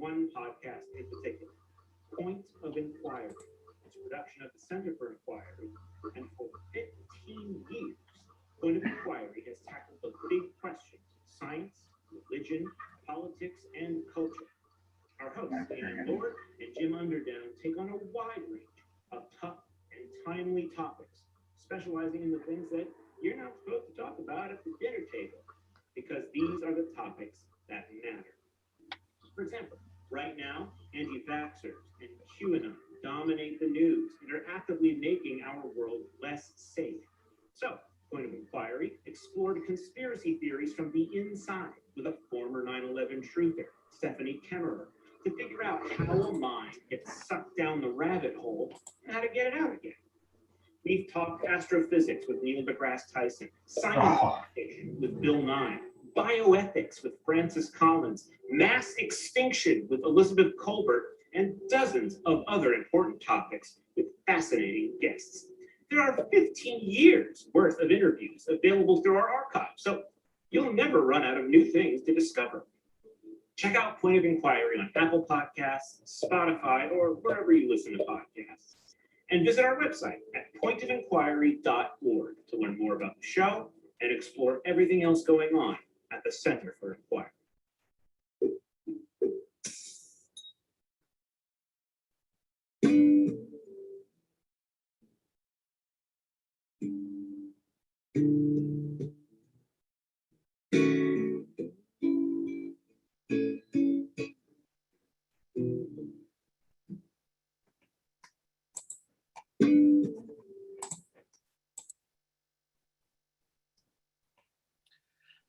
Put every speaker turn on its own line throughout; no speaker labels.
one podcast in particular, Point of Inquiry. It's a production of the Center for Inquiry, and for 15 years, Point of Inquiry has tackled the big questions of science, religion, politics, and culture. Our hosts, Ian Lord and Jim Underdown, take on a wide range of tough and timely topics, specializing in the things that you're not supposed to talk about at the dinner table, because these are the topics that matter. For example, right now, anti-vaxxers and QAnon dominate the news and are actively making our world less safe. So, Point of Inquiry explored conspiracy theories from the inside with a former 9/11 truther, Stephanie Kemmerer, to figure out how a mind gets sucked down the rabbit hole and how to get it out again. We've talked astrophysics with Neil deGrasse Tyson, science education with Bill Nye, bioethics with Francis Collins, mass extinction with Elizabeth Kolbert, and dozens of other important topics with fascinating guests. There are 15 years worth of interviews available through our archive, so you'll never run out of new things to discover. Check out Point of Inquiry on Apple Podcasts, Spotify, or wherever you listen to podcasts. And visit our website at pointofinquiry.org to learn more about the show and explore everything else going on at the Center for Inquiry.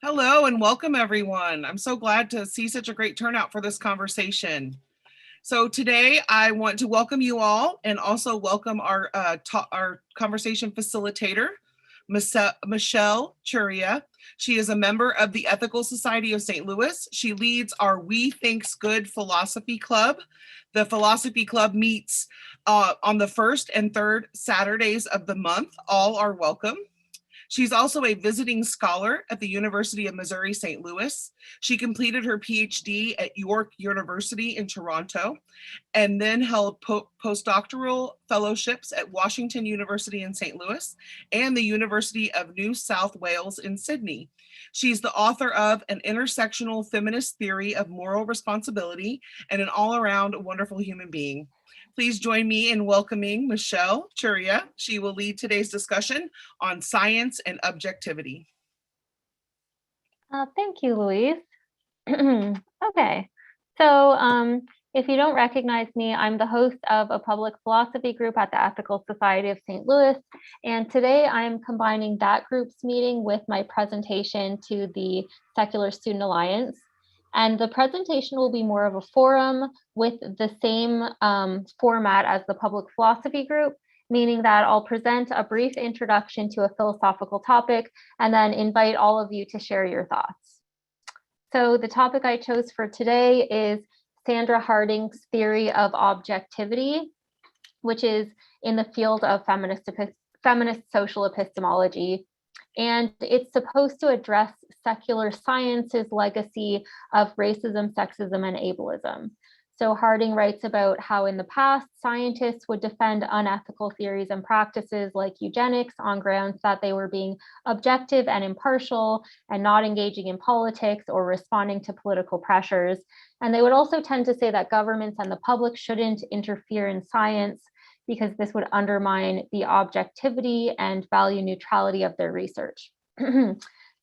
Hello and welcome everyone. I'm so glad to see such a great turnout for this conversation. So today I want to welcome you all and also welcome our conversation facilitator, Michelle Churia. She is a member of the Ethical Society of St. Louis. She leads our We Thinks Good Philosophy Club. The Philosophy Club meets on the first and third Saturdays of the month. All are welcome. She's also a visiting scholar at the University of Missouri, St. Louis. She completed her PhD at York University in Toronto and then held postdoctoral fellowships at Washington University in St. Louis and the University of New South Wales in Sydney. She's the author of An Intersectional Feminist Theory of Moral Responsibility and an all-around wonderful human being. Please join me in welcoming Michelle Churia. She will lead today's discussion on science and objectivity.
Thank you, Louise. Okay, so if you don't recognize me, I'm the host of a public philosophy group at the Ethical Society of St. Louis, and today I'm combining that group's meeting with my presentation to the Secular Student Alliance. And the presentation will be more of a forum with the same format as the public philosophy group, meaning that I'll present a brief introduction to a philosophical topic and then invite all of you to share your thoughts. So the topic I chose for today is Sandra Harding's theory of objectivity, which is in the field of feminist social epistemology. And it's supposed to address secular science's legacy of racism, sexism, and ableism. So Harding writes about how in the past, scientists would defend unethical theories and practices like eugenics on grounds that they were being objective and impartial and not engaging in politics or responding to political pressures. And they would also tend to say that governments and the public shouldn't interfere in science because this would undermine the objectivity and value neutrality of their research.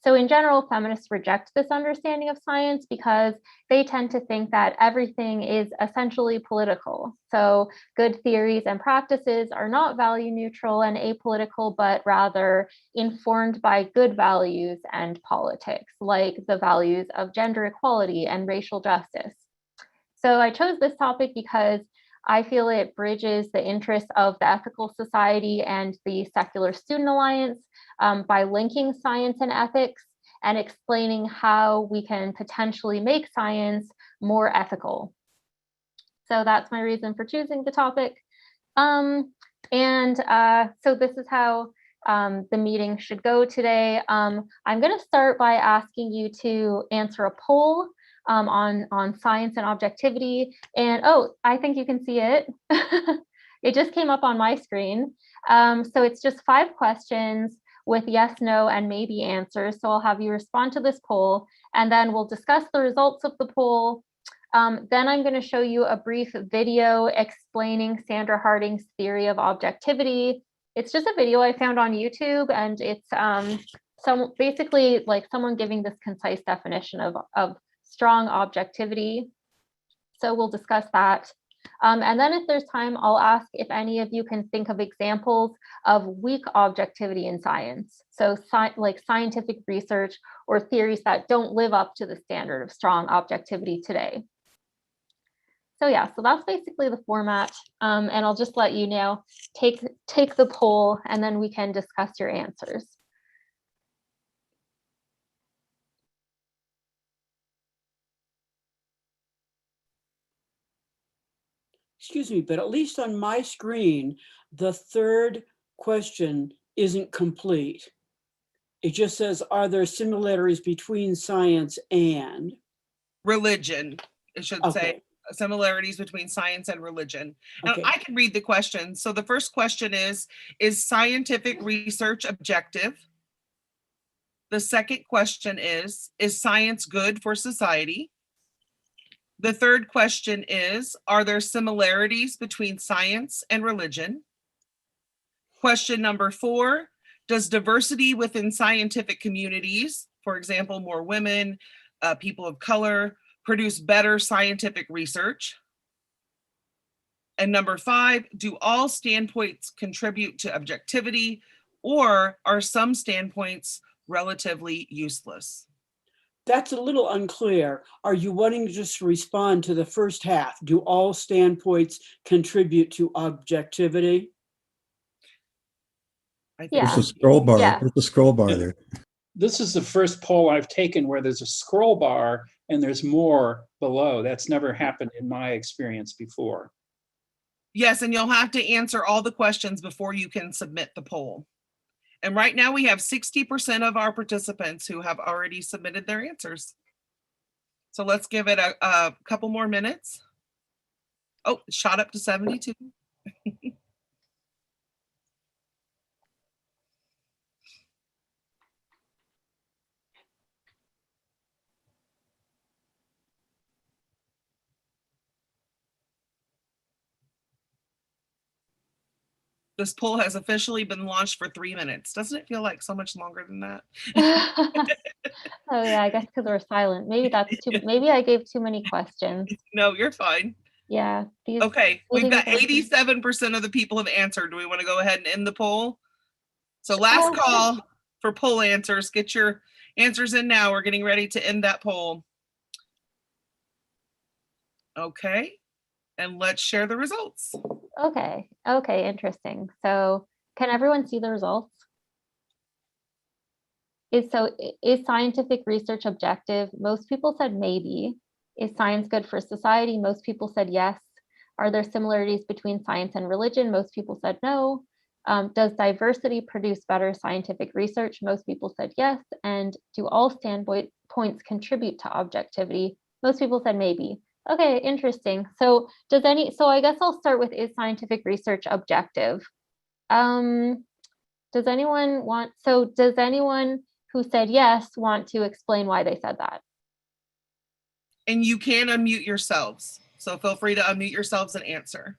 So in general, feminists reject this understanding of science because they tend to think that everything is essentially political. So good theories and practices are not value neutral and apolitical, but rather informed by good values and politics, like the values of gender equality and racial justice. So I chose this topic because I feel it bridges the interests of the Ethical Society and the Secular Student Alliance by linking science and ethics and explaining how we can potentially make science more ethical. So that's my reason for choosing the topic. So this is how the meeting should go today. I'm going to start by asking you to answer a poll on science and objectivity. And oh, I think you can see it. It just came up on my screen. So it's just 5 questions with yes, no, and maybe answers. So I'll have you respond to this poll, and then we'll discuss the results of the poll. Then I'm going to show you a brief video explaining Sandra Harding's theory of objectivity. It's just a video I found on YouTube, and it's basically like someone giving this concise definition of strong objectivity. So we'll discuss that. And then if there's time, I'll ask if any of you can think of examples of weak objectivity in science. So like scientific research or theories that don't live up to the standard of strong objectivity today. So yeah, so that's basically the format. And I'll just let you now take the poll, and then we can discuss your answers.
Excuse me, but at least on my screen, the 3rd question isn't complete. It just says, are there similarities between science and
Religion, it should say.
Okay.
Similarities between science and religion. And
Okay.
I can read the question. So the first question is scientific research objective? The second question is science good for society? The third question is, are there similarities between science and religion? Question number 4, does diversity within scientific communities, for example, more women, people of color, produce better scientific research? And number 5, do all standpoints contribute to objectivity, or are some standpoints relatively useless?
That's a little unclear. Are you wanting to just respond to the first half? Do all standpoints contribute to objectivity?
Yeah.
There's a scroll bar.
Yeah.
There's a scroll bar there.
This is the first poll I've taken where there's a scroll bar and there's more below. That's never happened in my experience before.
Yes, and you'll have to answer all the questions before you can submit the poll. And right now we have 60% of our participants who have already submitted their answers. So let's give it a couple more minutes. Oh, it shot up to 72. This poll has officially been launched for 3 minutes. Doesn't it feel like so much longer than that?
Oh yeah, I guess because we're silent. Maybe that's too. Maybe I gave too many questions.
No, you're fine.
Yeah.
Okay, we've got
these-
87% of the people have answered. Do we want to go ahead and end the poll? So last call for poll answers. Get your answers in now. We're getting ready to end that poll. Okay, and let's share the results.
Okay. Okay. Interesting. So, can everyone see the results? Is scientific research objective? Most people said maybe. Is science good for society? Most people said yes. Are there similarities between science and religion? Most people said no. Does diversity produce better scientific research? Most people said yes. And do all standpoints contribute to objectivity? Most people said maybe. Okay, interesting. So I guess I'll start with, is scientific research objective? Does anyone who said yes want to explain why they said that?
And you can unmute yourselves. So feel free to unmute yourselves and answer.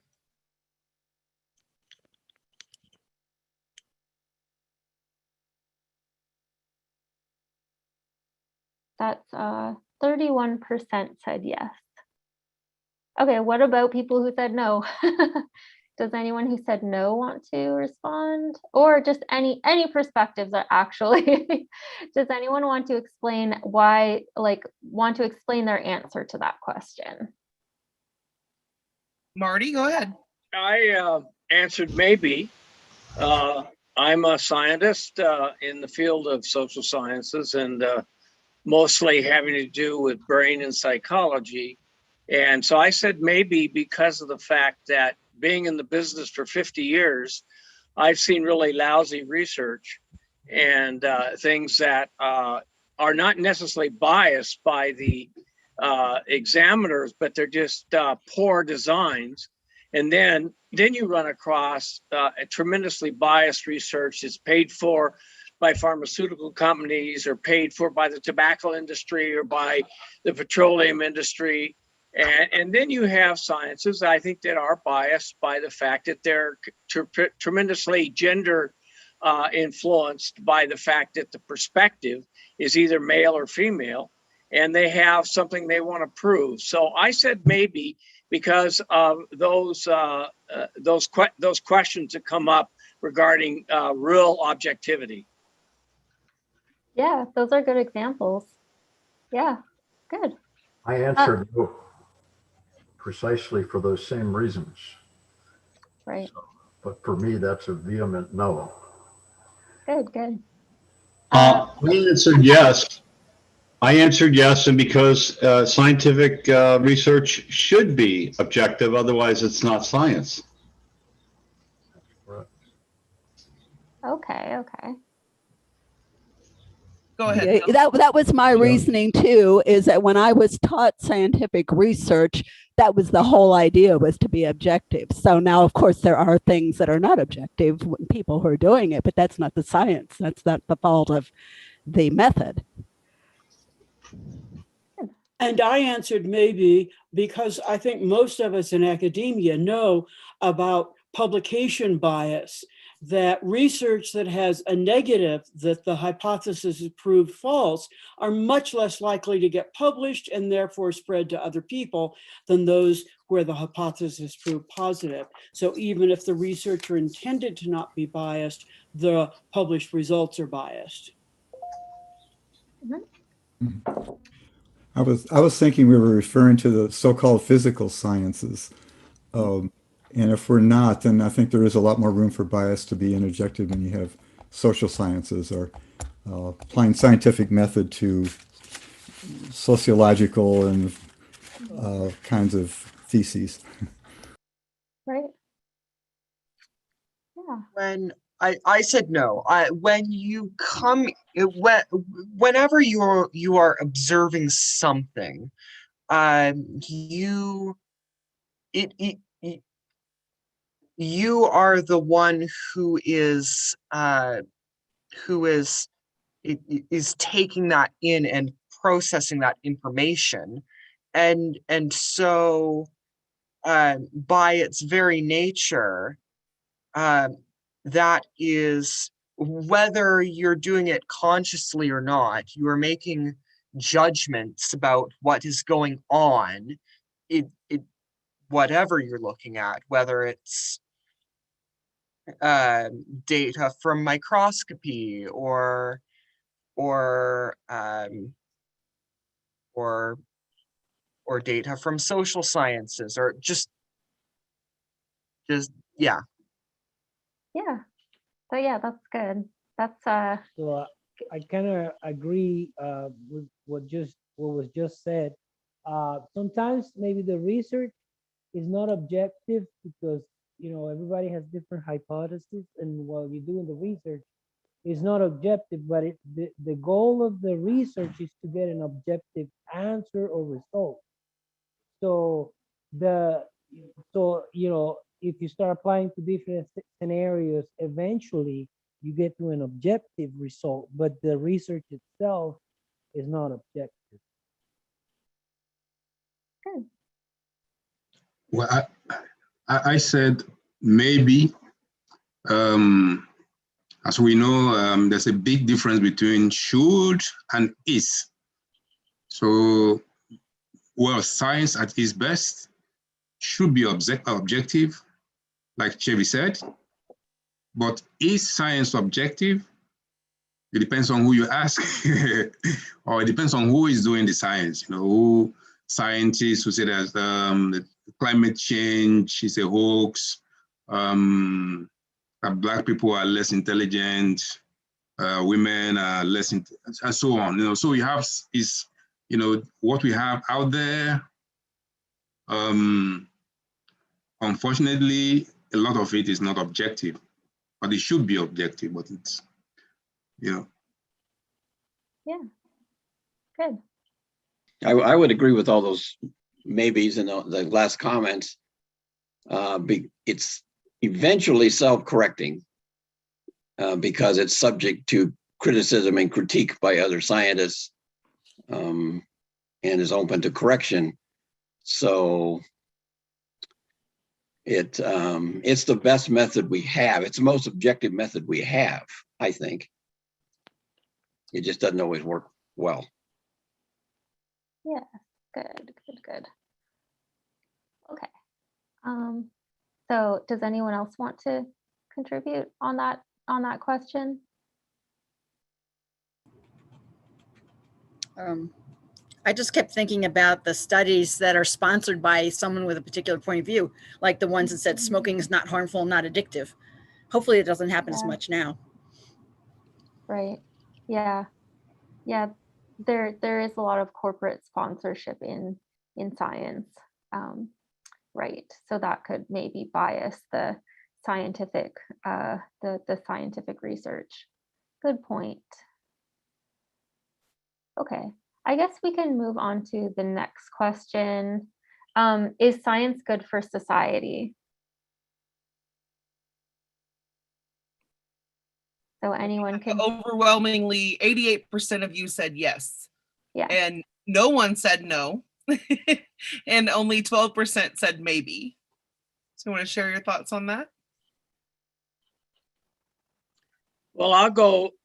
That's 31% said yes. Okay, what about people who said no? Does anyone who said no want to respond? Or just any perspectives are actually, does anyone want to explain explain their answer to that question?
Marty, go ahead.
I answered maybe. I'm a scientist in the field of social sciences and mostly having to do with brain and psychology. And so I said maybe because of the fact that being in the business for 50 years, I've seen really lousy research and things that are not necessarily biased by the examiners, but they're just poor designs. And then you run across a tremendously biased research that's paid for by pharmaceutical companies or paid for by the tobacco industry or by the petroleum industry. And then you have sciences, I think, that are biased by the fact that they're tremendously gender influenced by the fact that the perspective is either male or female, and they have something they want to prove. So I said maybe because of those questions that come up regarding real objectivity.
Yeah, those are good examples. Yeah, good.
I answered no precisely for those same reasons.
Right.
So, but for me, that's a vehement no.
Good, good.
I answered yes. I answered yes, and because scientific research should be objective, otherwise it's not science.
Okay, okay.
Go ahead.
Yeah, that was my reasoning too, is that when I was taught scientific research, that was the whole idea, was to be objective. So now, of course, there are things that are not objective, people who are doing it, but that's not the science. That's not the fault of the method.
And I answered maybe because I think most of us in academia know about publication bias, that research that has a negative, that the hypothesis is proved false, are much less likely to get published and therefore spread to other people than those where the hypothesis is proved positive. So even if the researcher intended to not be biased, the published results are biased.
I was thinking we were referring to the so-called physical sciences. And if we're not, then I think there is a lot more room for bias to be interjected when you have social sciences or applying scientific method to sociological and kinds of theses.
Right. Yeah.
When I said no, when you come, whenever you are observing something, you are the one who is taking that in and processing that information, and so by its very nature, that is, whether you're doing it consciously or not, you are making judgments about what is going on, whatever you're looking at, whether it's data from microscopy or data from social sciences, or just yeah.
Yeah. So yeah, that's good. That's
So I kind of agree with what was just said. Sometimes maybe the research is not objective because everybody has different hypotheses, and while you're doing the research, it's not objective. But the goal of the research is to get an objective answer or result. So if you start applying to different scenarios, eventually you get to an objective result, but the research itself is not objective.
good.
Well, I said maybe. As we know, there's a big difference between should and is. So, well, science at its best should be objective, like Chevy said. But is science objective? It depends on who you ask, or it depends on who is doing the science. Who scientists who say that climate change is a hoax, that Black people are less intelligent, women are less, and so on. So we have is, what we have out there. Unfortunately, a lot of it is not objective, but it should be objective. But it's,
Yeah. Good.
I would agree with all those maybes in the last comments. It's eventually self-correcting because it's subject to criticism and critique by other scientists, and is open to correction. So it's the best method we have. It's the most objective method we have, I think. It just doesn't always work well.
Yeah, good. Okay. So does anyone else want to contribute on that question?
I just kept thinking about the studies that are sponsored by someone with a particular point of view, like the ones that said smoking is not harmful, not addictive. Hopefully it doesn't happen as much now.
Right. Yeah. There is a lot of corporate sponsorship in science. Right. So that could maybe bias the scientific scientific research. Good point. Okay. I guess we can move on to the next question. Is science good for society? So anyone can.
Overwhelmingly, 88% of you said yes.
Yeah.
And no one said no. And only 12% said maybe. So you want to share your thoughts on that?
Well,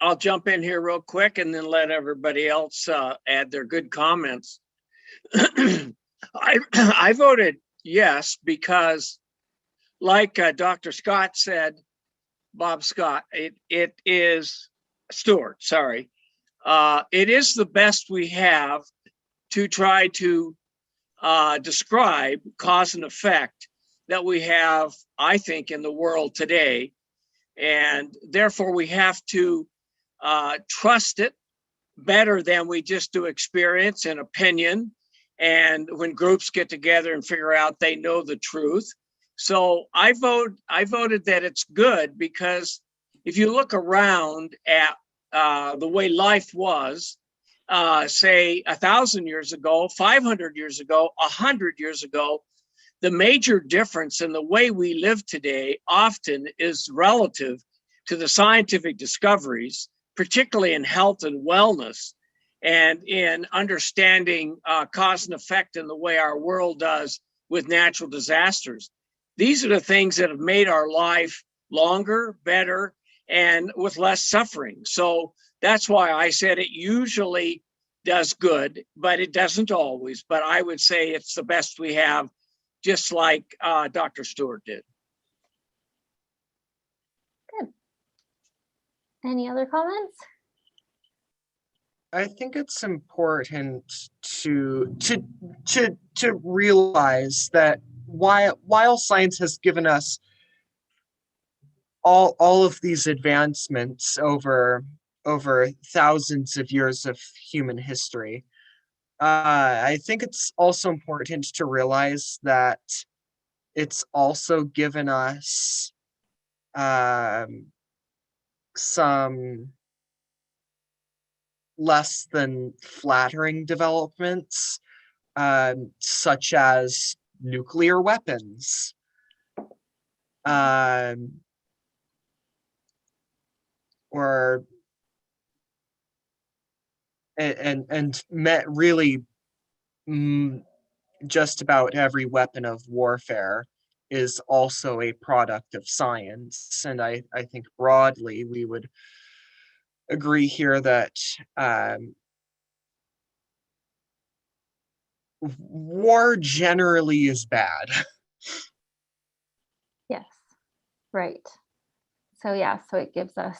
I'll jump in here real quick and then let everybody else add their good comments. I voted yes because, like Dr. Scott said, Bob Scott, it is Stewart, sorry. It is the best we have to try to describe cause and effect that we have, I think, in the world today. And therefore, we have to trust it better than we just do experience and opinion. And when groups get together and figure out they know the truth. So I voted that it's good because if you look around at the way life was, say 1,000 years ago, 500 years ago, 100 years ago, the major difference in the way we live today often is relative to the scientific discoveries, particularly in health and wellness, and in understanding cause and effect in the way our world does with natural disasters. These are the things that have made our life longer, better, and with less suffering. So that's why I said it usually does good, but it doesn't always. But I would say it's the best we have, just like Dr. Stewart did.
Good. Any other comments?
I think it's important to realize that while science has given us all of these advancements over thousands of years of human history, I think it's also important to realize that it's also given us some less than flattering developments, such as nuclear weapons, or really just about every weapon of warfare is also a product of science. And I think broadly we would agree here that war generally is bad.
Yes, right. So yeah, so it gives us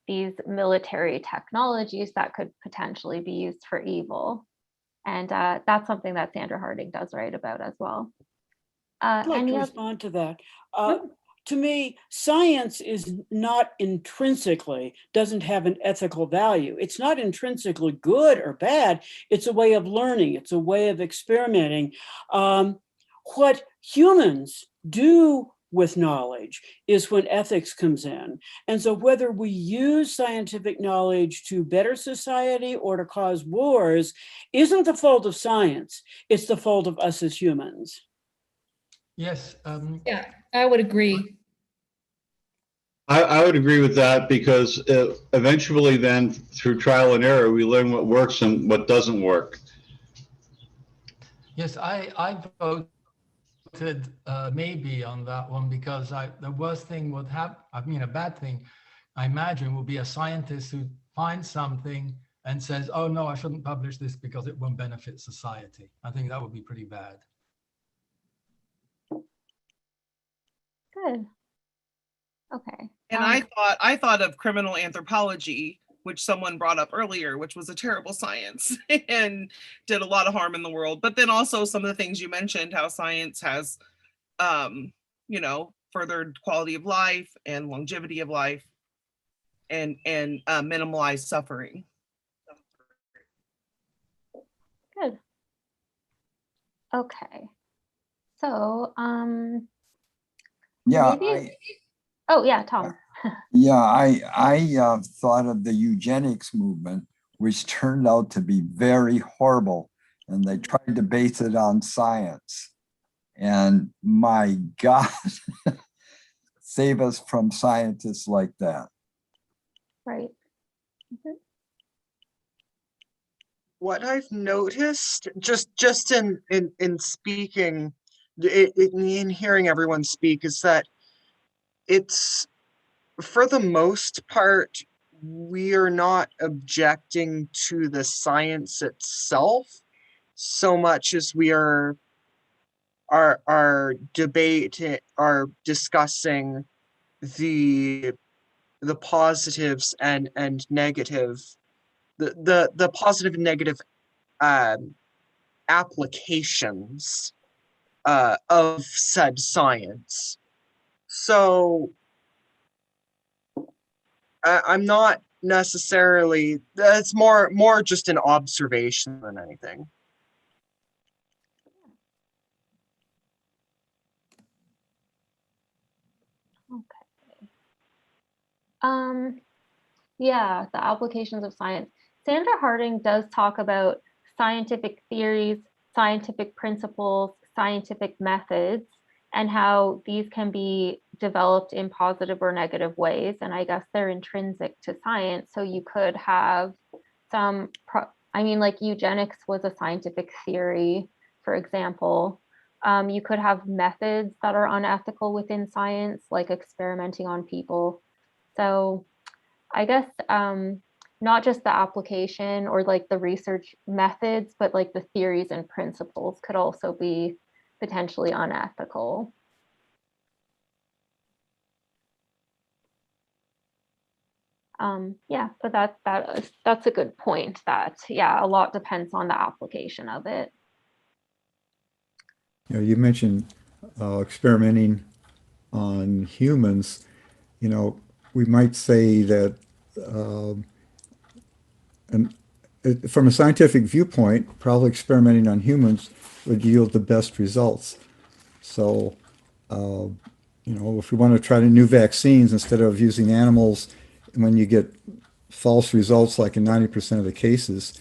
these military technologies that could potentially be used for evil. And that's something that Sandra Harding does write about as well.
I'd like to respond to that. To me, science is not intrinsically, doesn't have an ethical value. It's not intrinsically good or bad. It's a way of learning. It's a way of experimenting. What humans do with knowledge is when ethics comes in. And so whether we use scientific knowledge to better society or to cause wars isn't the fault of science, it's the fault of us as humans.
Yes.
Yeah, I would agree.
I would agree with that because eventually then through trial and error, we learn what works and what doesn't work.
Yes, I voted maybe on that one because the worst thing would happen, I mean, a bad thing, I imagine, would be a scientist who finds something and says, oh no, I shouldn't publish this because it won't benefit society. I think that would be pretty bad.
Good. Okay.
And I thought of criminal anthropology, which someone brought up earlier, which was a terrible science and did a lot of harm in the world. But then also some of the things you mentioned, how science has, you know, furthered quality of life and longevity of life and minimalized suffering.
Good. Okay. So,
Yeah,
maybe. Oh yeah, Tom.
yeah, I thought of the eugenics movement, which turned out to be very horrible, and they tried to base it on science. And my God, save us from scientists like that.
Right.
What I've noticed, just in speaking, in hearing everyone speak, is that it's, for the most part, we are not objecting to the science itself so much as we are discussing the positives and negative, the positive and negative applications of said science. So I'm not necessarily, that's more just an observation than anything.
Okay. Yeah, the applications of science. Sandra Harding does talk about scientific theories, scientific principles, scientific methods, and how these can be developed in positive or negative ways. And I guess they're intrinsic to science. So you could have some, I mean, like eugenics was a scientific theory, for example. You could have methods that are unethical within science, like experimenting on people. So I guess not just the application or like the research methods, but like the theories and principles could also be potentially unethical. Yeah, but that's a good point, that yeah, a lot depends on the application of it.
You know, you mentioned experimenting on humans. You know, we might say that from a scientific viewpoint, probably experimenting on humans would yield the best results. So, you know, if we want to try new vaccines instead of using animals, when you get false results, like in 90% of the cases,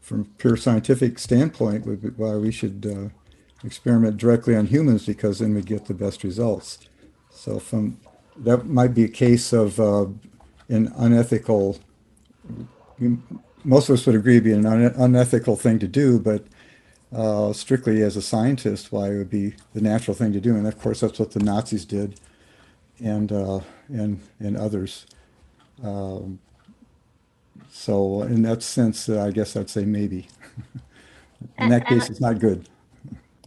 from a pure scientific standpoint, would be why we should experiment directly on humans, because then we get the best results. So that might be a case of an unethical, most of us would agree it'd be an unethical thing to do, but strictly as a scientist, why it would be the natural thing to do. And of course, that's what the Nazis did, and others. So in that sense, I guess I'd say maybe. In that case, it's not good.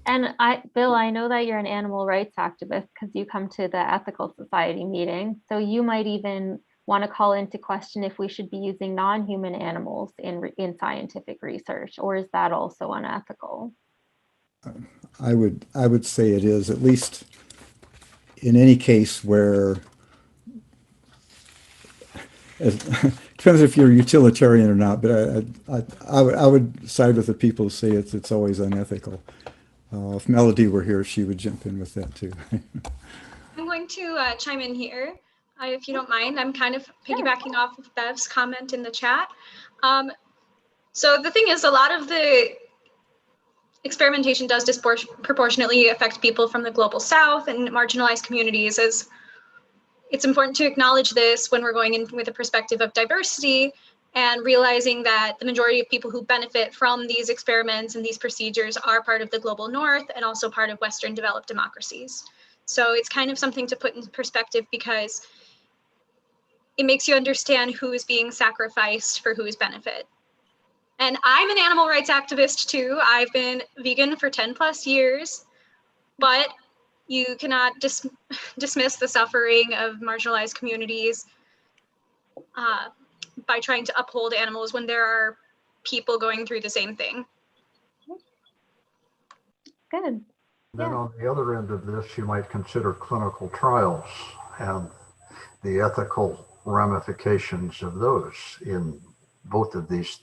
And Bill, I know that you're an animal rights activist because you come to the Ethical Society meeting. So you might even want to call into question if we should be using non-human animals in scientific research, or is that also unethical?
I would say it is, at least in any case where it depends if you're utilitarian or not, but I would side with the people who say it's always unethical. If Melody were here, she would jump in with that too.
I'm going to chime in here, if you don't mind. I'm kind of piggybacking off of Bev's comment in the chat. So the thing is, a lot of the experimentation does disproportionately affect people from the global south and marginalized communities. As it's important to acknowledge this when we're going in with a perspective of diversity and realizing that the majority of people who benefit from these experiments and these procedures are part of the global north and also part of Western developed democracies. So it's kind of something to put in perspective because it makes you understand who is being sacrificed for whose benefit. And I'm an animal rights activist too. I've been vegan for 10 plus years, but you cannot dismiss the suffering of marginalized communities by trying to uphold animals when there are people going through the same thing.
Good.
Then on the other end of this, you might consider clinical trials and the ethical ramifications of those in both of these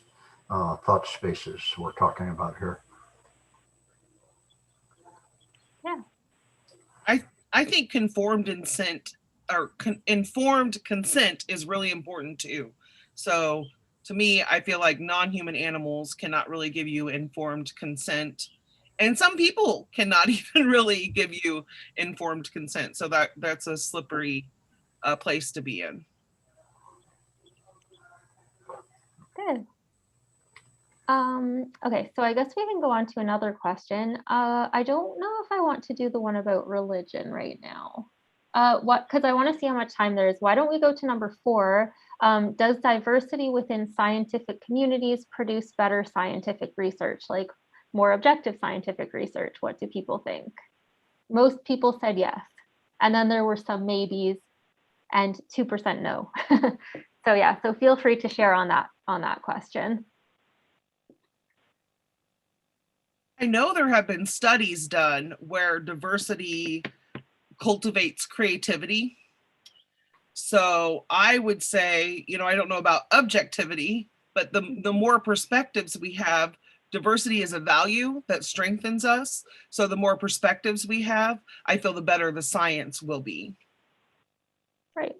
thought spaces we're talking about here.
Yeah.
I think informed consent is really important too. So to me, I feel like non-human animals cannot really give you informed consent. And some people cannot even really give you informed consent. So that's a slippery place to be in.
Good. Okay, so I guess we can go on to another question. I don't know if I want to do the one about religion right now. Because I want to see how much time there is. Why don't we go to number 4? Does diversity within scientific communities produce better scientific research, like more objective scientific research? What do people think? Most people said yes. And then there were some maybes and 2% no. So yeah, so feel free to share on that question.
I know there have been studies done where diversity cultivates creativity. So I would say, I don't know about objectivity, but the more perspectives we have, diversity is a value that strengthens us. So the more perspectives we have, I feel the better the science will be.
Right.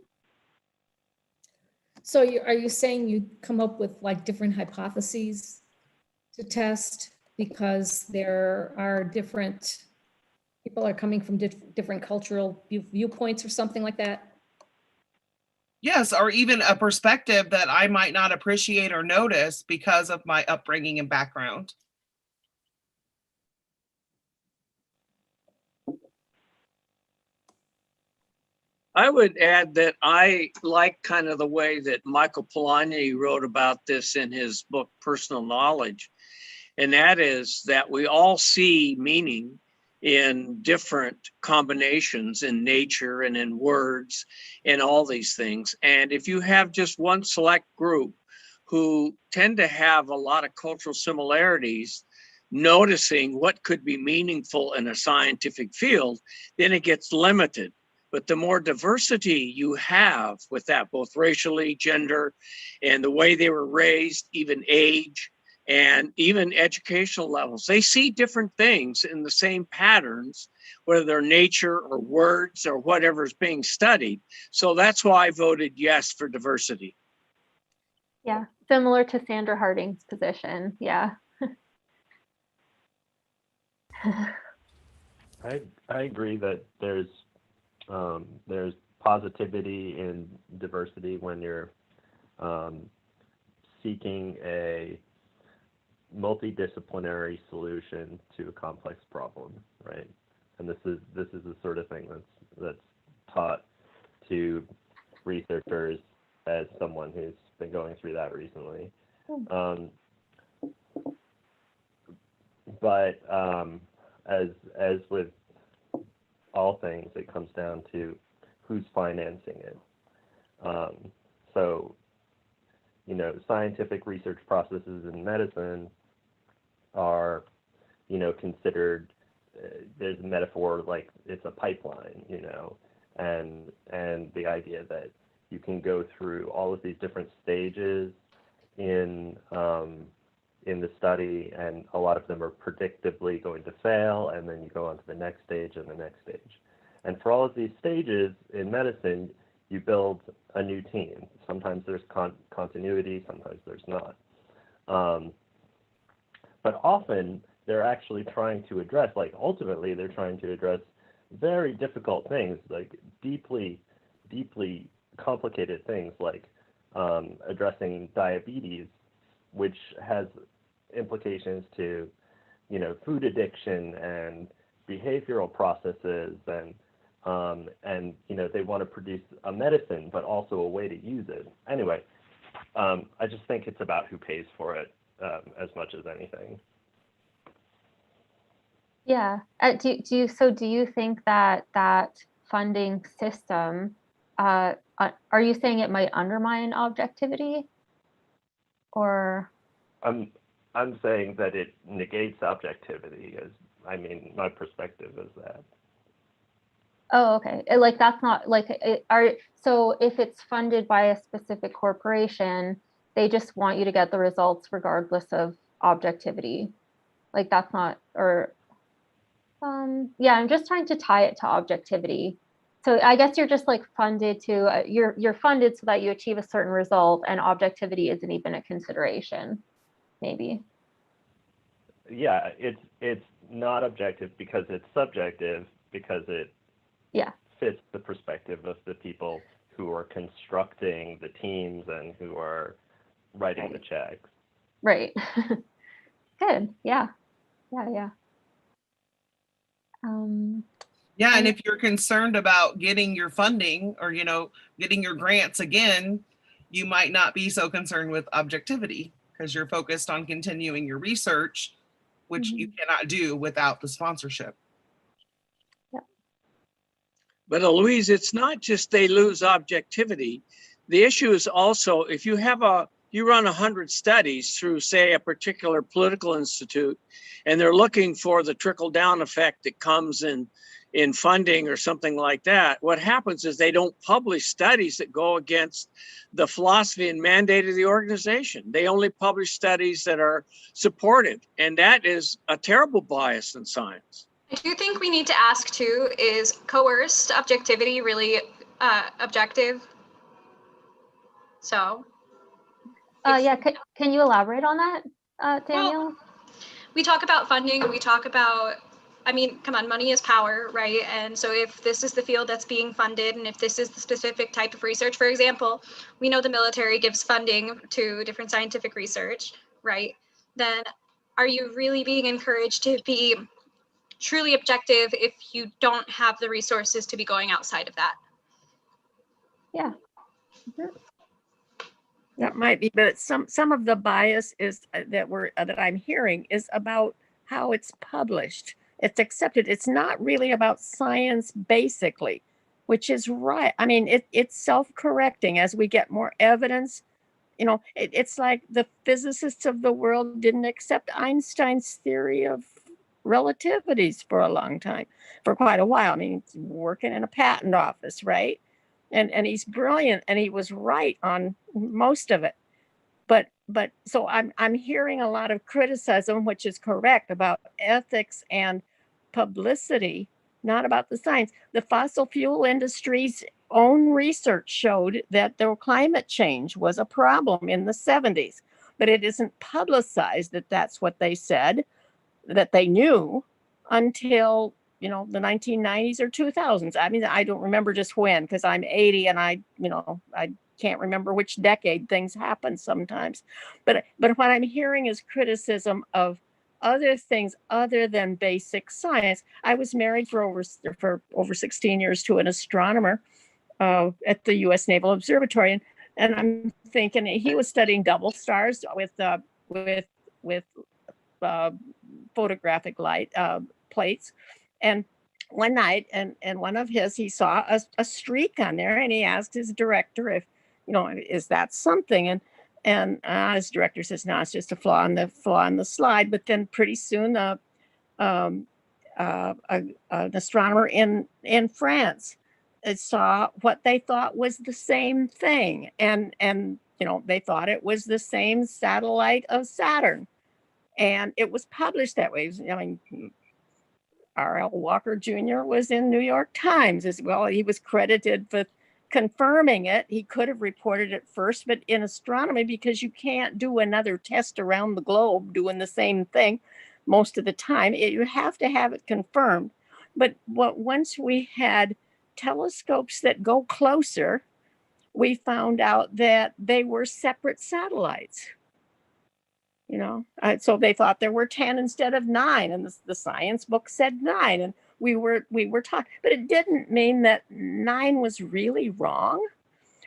So are you saying you come up with like different hypotheses to test because there are different people are coming from different cultural viewpoints or something like that?
Yes, or even a perspective that I might not appreciate or notice because of my upbringing and background.
I would add that I like kind of the way that Michael Polanyi wrote about this in his book, Personal Knowledge. And that is that we all see meaning in different combinations in nature and in words and all these things. And if you have just one select group who tend to have a lot of cultural similarities, noticing what could be meaningful in a scientific field, then it gets limited. But the more diversity you have with that, both racially, gender, and the way they were raised, even age, and even educational levels, they see different things in the same patterns, whether they're nature or words or whatever is being studied. So that's why I voted yes for diversity.
Yeah, similar to Sandra Harding's position. Yeah.
I agree that there's positivity in diversity when you're seeking a multidisciplinary solution to a complex problem, right? And this is the sort of thing that's taught to researchers as someone who's been going through that recently. But as with all things, it comes down to who's financing it. So, scientific research processes in medicine are, considered, there's a metaphor like it's a pipeline, and the idea that you can go through all of these different stages in the study, and a lot of them are predictably going to fail, and then you go on to the next stage and the next stage. And for all of these stages in medicine, you build a new team. Sometimes there's continuity, sometimes there's not. But often they're actually trying to address, like ultimately they're trying to address very difficult things, like deeply complicated things, like addressing diabetes, which has implications to, you know, food addiction and behavioral processes, and you know, they want to produce a medicine, but also a way to use it. Anyway, I just think it's about who pays for it as much as anything.
Yeah. Do you think that funding system, are you saying it might undermine objectivity? Or
I'm saying that it negates objectivity. My perspective is that.
Oh, okay. Like that's not like so if it's funded by a specific corporation, they just want you to get the results regardless of objectivity. Like that's not, or yeah, I'm just trying to tie it to objectivity. So I guess you're just like funded to you're funded so that you achieve a certain result, and objectivity isn't even a consideration, maybe.
Yeah, it's not objective because it's subjective, because it fits the perspective of the people who are constructing the teams and who are writing the checks.
Right. Good. Yeah.
Yeah, and if you're concerned about getting your funding or, you know, getting your grants again, you might not be so concerned with objectivity because you're focused on continuing your research, which you cannot do without the sponsorship.
But Louise, it's not just they lose objectivity. The issue is also if you have you run 100 studies through, say, a particular political institute, and they're looking for the trickle-down effect that comes in funding or something like that. What happens is they don't publish studies that go against the philosophy and mandate of the organization. They only publish studies that are supportive, and that is a terrible bias in science.
I do think we need to ask too, is coerced objectivity really objective? So.
Yeah, can you elaborate on that, Danielle?
Well, we talk about funding and we talk about, I mean, come on, money is power, right? And so if this is the field that's being funded and if this is the specific type of research, for example, we know the military gives funding to different scientific research, right? Then are you really being encouraged to be truly objective if you don't have the resources to be going outside of that?
Yeah.
That might be, but some of the bias is that I'm hearing is about how it's published. It's accepted. It's not really about science basically, which is right. I mean, it's self-correcting as we get more evidence. You know, it's like the physicists of the world didn't accept Einstein's theory of relativities for a long time, for quite a while. I mean, he's working in a patent office, right? And he's brilliant, and he was right on most of it. But so I'm hearing a lot of criticism, which is correct, about ethics and publicity, not about the science. The fossil fuel industry's own research showed that their climate change was a problem in the 70s, but it isn't publicized that that's what they said, that they knew until, you know, the 1990s or 2000s. I mean, I don't remember just when, because I'm 80 and I can't remember which decade things happen sometimes. But what I'm hearing is criticism of other things other than basic science. I was married for over 16 years to an astronomer at the U.S. Naval Observatory, and I'm thinking he was studying double stars with photographic light plates. And one night, and one of he saw a streak on there, and he asked his director if, you know, is that something? And his director says, no, it's just a flaw on the slide. But then pretty soon, an astronomer in France saw what they thought was the same thing, and you know, they thought it was the same satellite of Saturn, and it was published that way. I mean, R.L. Walker Jr. was in New York Times as well. He was credited with confirming it. He could have reported it first, but in astronomy, because you can't do another test around the globe doing the same thing most of the time, you have to have it confirmed. But once we had telescopes that go closer, we found out that they were separate satellites. You know, so they thought there were 10 instead of 9, and the science book said 9, and we were taught, but it didn't mean that 9 was really wrong,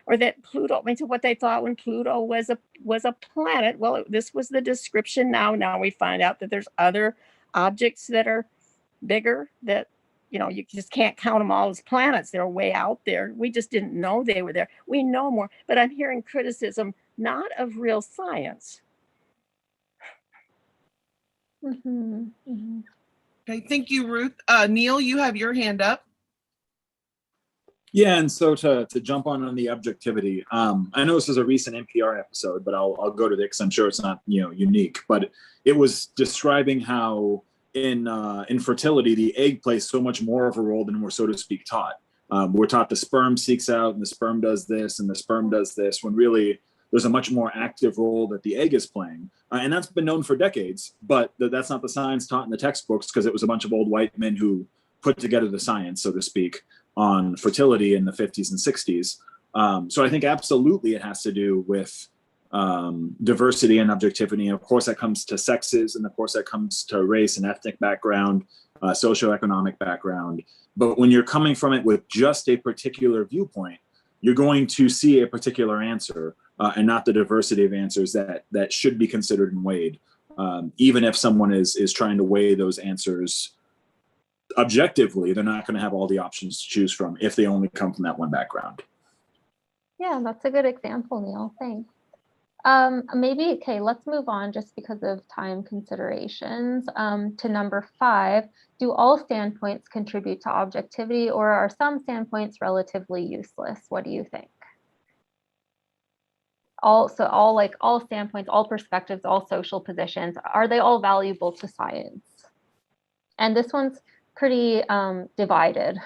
or that Pluto, I mean, what they thought when Pluto was a planet. Well, this was the description. Now we find out that there's other objects that are bigger, that, you know, you just can't count them all as planets. They're way out there. We just didn't know they were there. We know more, but I'm hearing criticism, not of real science.
Okay, thank you, Ruth. Neil, you have your hand up.
Yeah, and so to jump on the objectivity, I know this is a recent NPR episode, but I'll go to it because I'm sure it's not, you know, unique. But it was describing how in fertility the egg plays so much more of a role than we're, so to speak, taught. We're taught the sperm seeks out and the sperm does this and the sperm does this, when really there's a much more active role that the egg is playing. And that's been known for decades, but that's not the science taught in the textbooks, because it was a bunch of old white men who put together the science, so to speak, on fertility in the 50s and 60s. So I think absolutely it has to do with diversity and objectivity. And of course that comes to sexes, and of course that comes to race and ethnic background, socioeconomic background. But when you're coming from it with just a particular viewpoint, you're going to see a particular answer, and not the diversity of answers that should be considered and weighed. Even if someone is trying to weigh those answers objectively, they're not going to have all the options to choose from if they only come from that one background.
Yeah, that's a good example, Neil. Thanks. Okay, let's move on just because of time considerations to number 5. Do all standpoints contribute to objectivity, or are some standpoints relatively useless? What do you think? All standpoints, all perspectives, all social positions, are they all valuable to science? And this one's pretty divided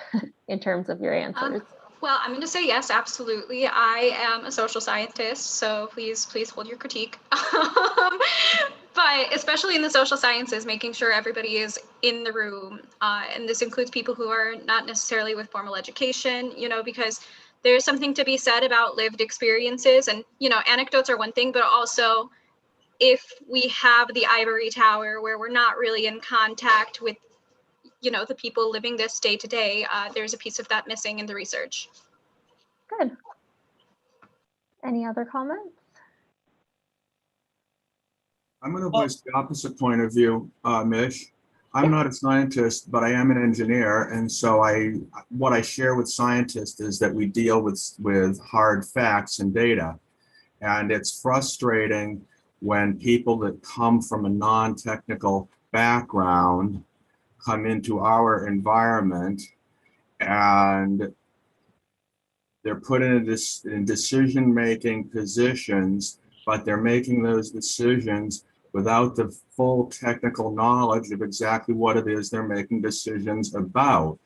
in terms of your answers.
Well, I'm going to say yes, absolutely. I am a social scientist, so please hold your critique. But especially in the social sciences, making sure everybody is in the room, and this includes people who are not necessarily with formal education, you know, because there's something to be said about lived experiences, and, you know, anecdotes are one thing, but also if we have the ivory tower where we're not really in contact with, you know, the people living this day to day, there's a piece of that missing in the research.
Good. Any other comments?
I'm going to voice the opposite point of view, Mish. I'm not a scientist, but I am an engineer, and so what I share with scientists is that we deal with hard facts and data, and it's frustrating when people that come from a non-technical background come into our environment and they're put in decision-making positions, but they're making those decisions without the full technical knowledge of exactly what it is they're making decisions about.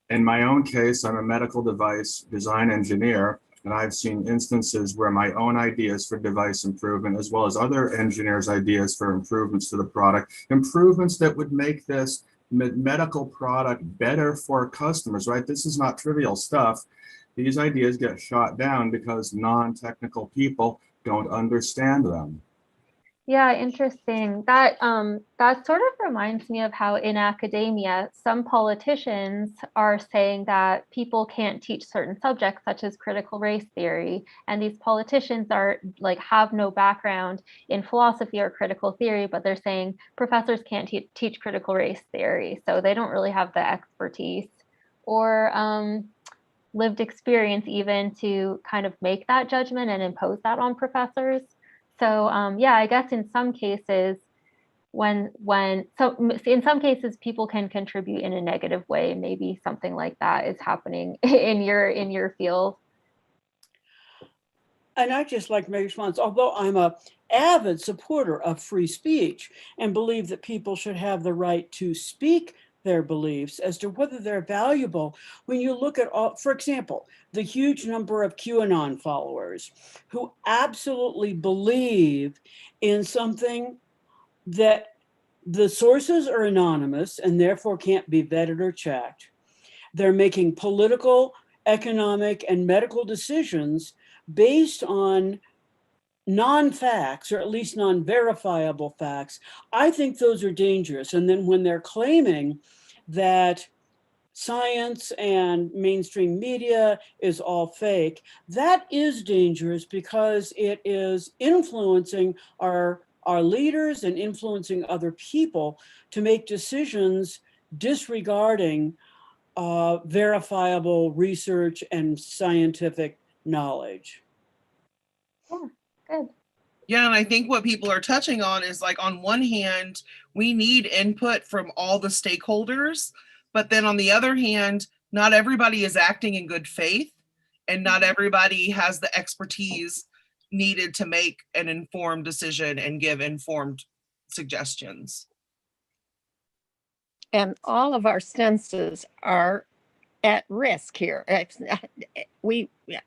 In my own case, I'm a medical device design engineer, and I've seen instances where my own ideas for device improvement, as well as other engineers' ideas for improvements to the product, improvements that would make this medical product better for customers, right? This is not trivial stuff. These ideas get shot down because non-technical people don't understand them.
Yeah, interesting. That sort of reminds me of how in academia, some politicians are saying that people can't teach certain subjects such as critical race theory. And these politicians are have no background in philosophy or critical theory, but they're saying professors can't teach critical race theory. So they don't really have the expertise or lived experience even to kind of make that judgment and impose that on professors. So yeah, I guess in some cases, in some cases people can contribute in a negative way. Maybe something like that is happening in your field.
And I just like my response, although I'm an avid supporter of free speech and believe that people should have the right to speak their beliefs as to whether they're valuable. When you look at all, for example, the huge number of QAnon followers who absolutely believe in something that the sources are anonymous and therefore can't be vetted or checked. They're making political, economic, and medical decisions based on non-facts, or at least non-verifiable facts. I think those are dangerous. And then when they're claiming that science and mainstream media is all fake, that is dangerous because it is influencing our leaders and influencing other people to make decisions disregarding verifiable research and scientific knowledge.
Yeah, good.
Yeah, and I think what people are touching on is, like, on one hand, we need input from all the stakeholders, but then on the other hand, not everybody is acting in good faith, and not everybody has the expertise needed to make an informed decision and give informed suggestions.
And all of our senses are at risk here.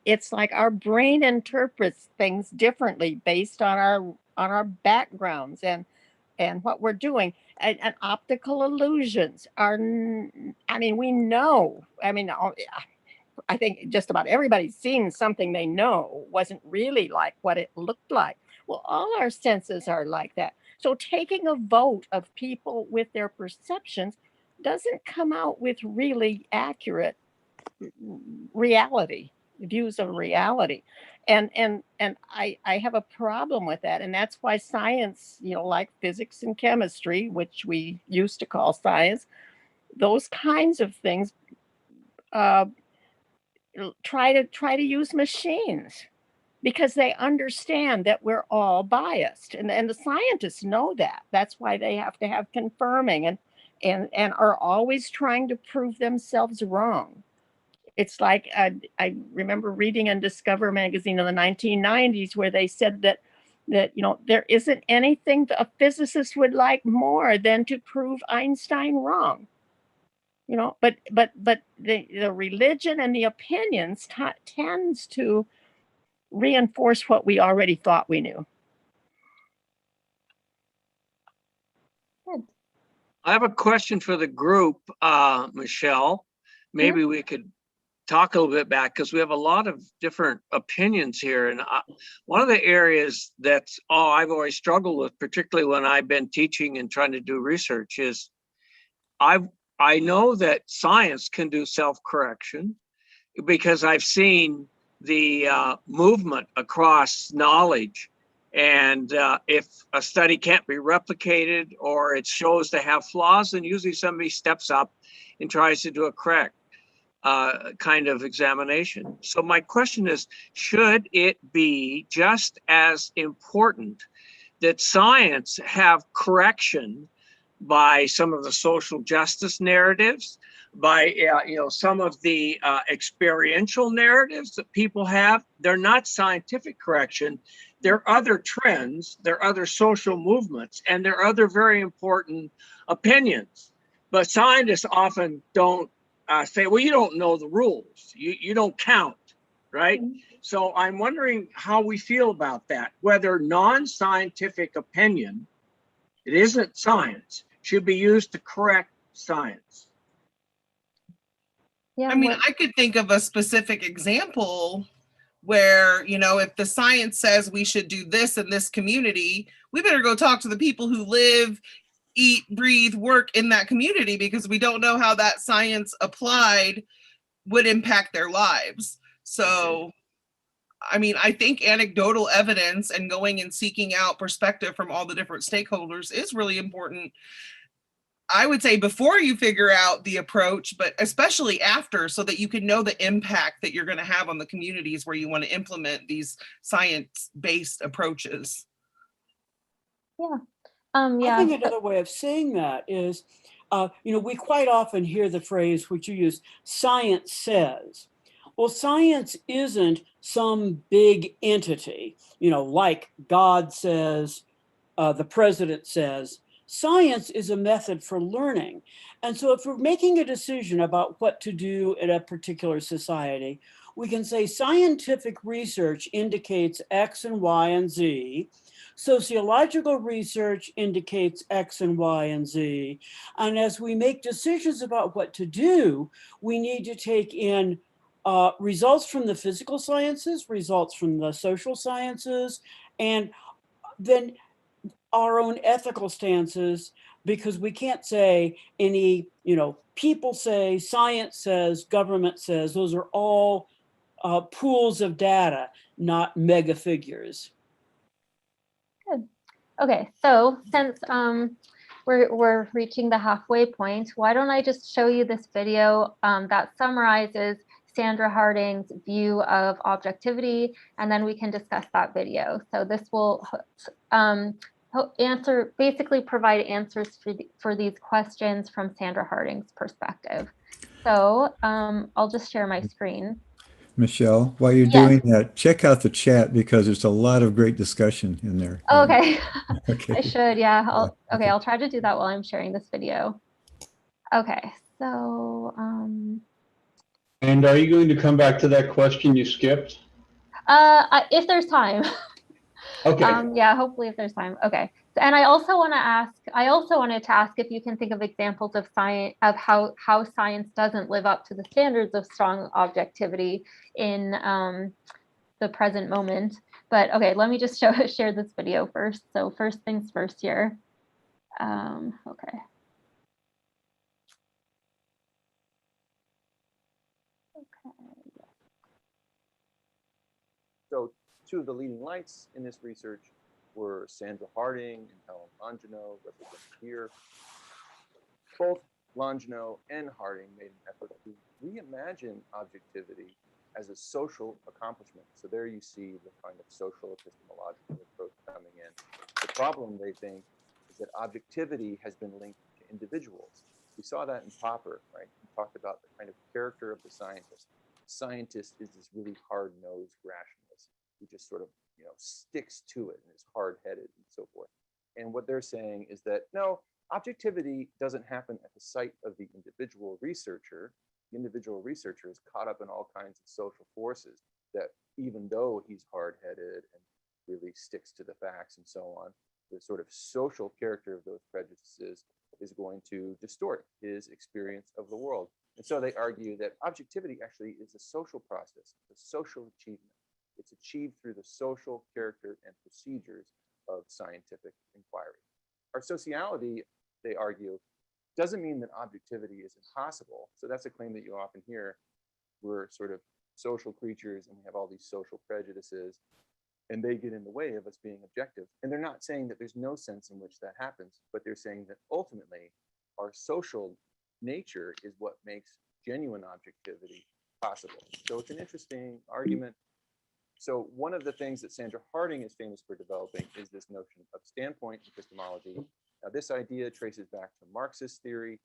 It's like our brain interprets things differently based on our backgrounds and what we're doing. And optical illusions are, I mean, we know, I think just about everybody's seen something they know wasn't really like what it looked like. Well, all our senses are like that. So taking a vote of people with their perceptions doesn't come out with really accurate reality, views of reality. And I have a problem with that. And that's why science, like physics and chemistry, which we used to call science, those kinds of things, try to use machines because they understand that we're all biased. And the scientists know that. That's why they have to have confirming and are always trying to prove themselves wrong. It's like, I remember reading in Discover magazine in the 1990s where they said that there isn't anything a physicist would like more than to prove Einstein wrong. But the religion and the opinions tends to reinforce what we already thought we knew.
Good.
I have a question for the group, Michelle. Maybe we could talk a little bit back because we have a lot of different opinions here. And one of the areas that's I've always struggled with, particularly when I've been teaching and trying to do research, is I know that science can do self-correction because I've seen the movement across knowledge. And if a study can't be replicated or it shows to have flaws, then usually somebody steps up and tries to do a correct kind of examination. So my question is, should it be just as important that science have correction by some of the social justice narratives, by some of the experiential narratives that people have? They're not scientific correction. There are other trends, there are other social movements, and there are other very important opinions. But scientists often don't say, well, you don't know the rules. You don't count, right? Mm-hmm. So I'm wondering how we feel about that, whether non-scientific opinion, it isn't science, should be used to correct science.
Yeah, I mean, I could think of a specific example where, if the science says we should do this in this community, we better go talk to the people who live, eat, breathe, work in that community, because we don't know how that science applied would impact their lives. So, I mean, I think anecdotal evidence and going and seeking out perspective from all the different stakeholders is really important. I would say before you figure out the approach, but especially after, so that you can know the impact that you're going to have on the communities where you want to implement these science-based approaches.
Yeah.
I think another way of saying that is, we quite often hear the phrase, which you use, science says. Well, science isn't some big entity, like God says, the president says. Science is a method for learning. And so if we're making a decision about what to do in a particular society, we can say scientific research indicates X and Y and Z. Sociological research indicates X and Y and Z. And as we make decisions about what to do, we need to take in results from the physical sciences, results from the social sciences, and then our own ethical stances, because we can't say any, people say, science says, government says, those are all pools of data, not mega figures.
Good. Okay, so since we're reaching the halfway point, why don't I just show you this video that summarizes Sandra Harding's view of objectivity, and then we can discuss that video. So this will basically provide answers for these questions from Sandra Harding's perspective. So I'll just share my screen.
Michelle, while you're doing that, check out the chat because there's a lot of great discussion in there.
Okay.
Okay.
I should, yeah. I'll try to do that while I'm sharing this video. Okay, so
And are you going to come back to that question you skipped?
if there's time.
Okay.
Yeah, hopefully if there's time. Okay. And I also wanted to ask if you can think of examples of science, of how science doesn't live up to the standards of strong objectivity in the present moment. But okay, let me just share this video first. So first things first here. Okay.
So two of the leading lights in this research were Sandra Harding and Helen Longino, represented here. Both Longino and Harding made an effort to reimagine objectivity as a social accomplishment. So there you see the kind of social epistemological approach coming in. The problem, they think, is that objectivity has been linked to individuals. We saw that in Popper, right? He talked about the kind of character of the scientist. Scientist is this really hard-nosed rationalist who just sort of, sticks to it and is hard-headed and so forth. And what they're saying is that, no, objectivity doesn't happen at the site of the individual researcher. The individual researcher is caught up in all kinds of social forces that, even though he's hard-headed and really sticks to the facts and so on, the sort of social character of those prejudices is going to distort his experience of the world. And so they argue that objectivity actually is a social process, a social achievement. It's achieved through the social character and procedures of scientific inquiry. Our sociality, they argue, doesn't mean that objectivity is impossible. So that's a claim that you often hear. We're sort of social creatures and we have all these social prejudices and they get in the way of us being objective. And they're not saying that there's no sense in which that happens, but they're saying that ultimately our social nature is what makes genuine objectivity possible. So it's an interesting argument. So one of the things that Sandra Harding is famous for developing is this notion of standpoint epistemology. Now this idea traces back to Marxist theory.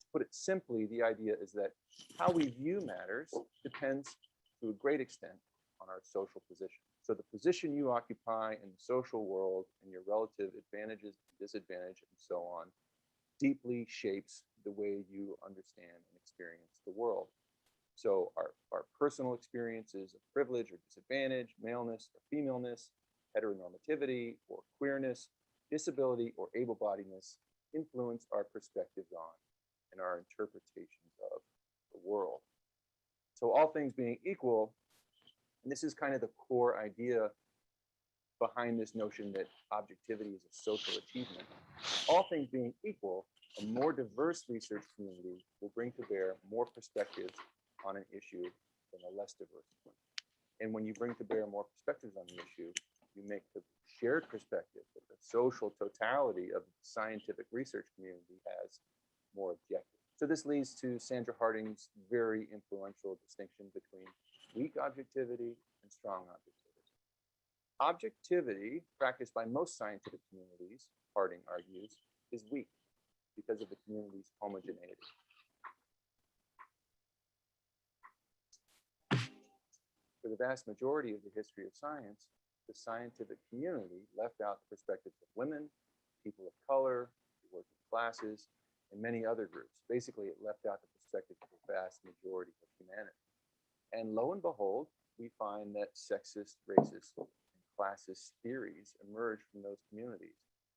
To put it simply, the idea is that how we view matters depends to a great extent on our social position. So the position you occupy in the social world and your relative advantages, disadvantage, and so on, deeply shapes the way you understand and experience the world. So our personal experiences of privilege or disadvantage, maleness or femaleness, heteronormativity or queerness, disability or able-bodiedness influence our perspectives on and our interpretations of the world. So all things being equal, and this is kind of the core idea behind this notion that objectivity is a social achievement. All things being equal, a more diverse research community will bring to bear more perspectives on an issue than a less diverse one. And when you bring to bear more perspectives on the issue, you make the shared perspective that the social totality of the scientific research community has more objective. So this leads to Sandra Harding's very influential distinction between weak objectivity and strong objectivity. Objectivity, practiced by most scientific communities, Harding argues, is weak because of the community's homogeneity. For the vast majority of the history of science, the scientific community left out the perspectives of women, people of color, classes, and many other groups. Basically, it left out the perspective of the vast majority of humanity. And lo and behold, we find that sexist, racist, and classist theories emerge from those communities.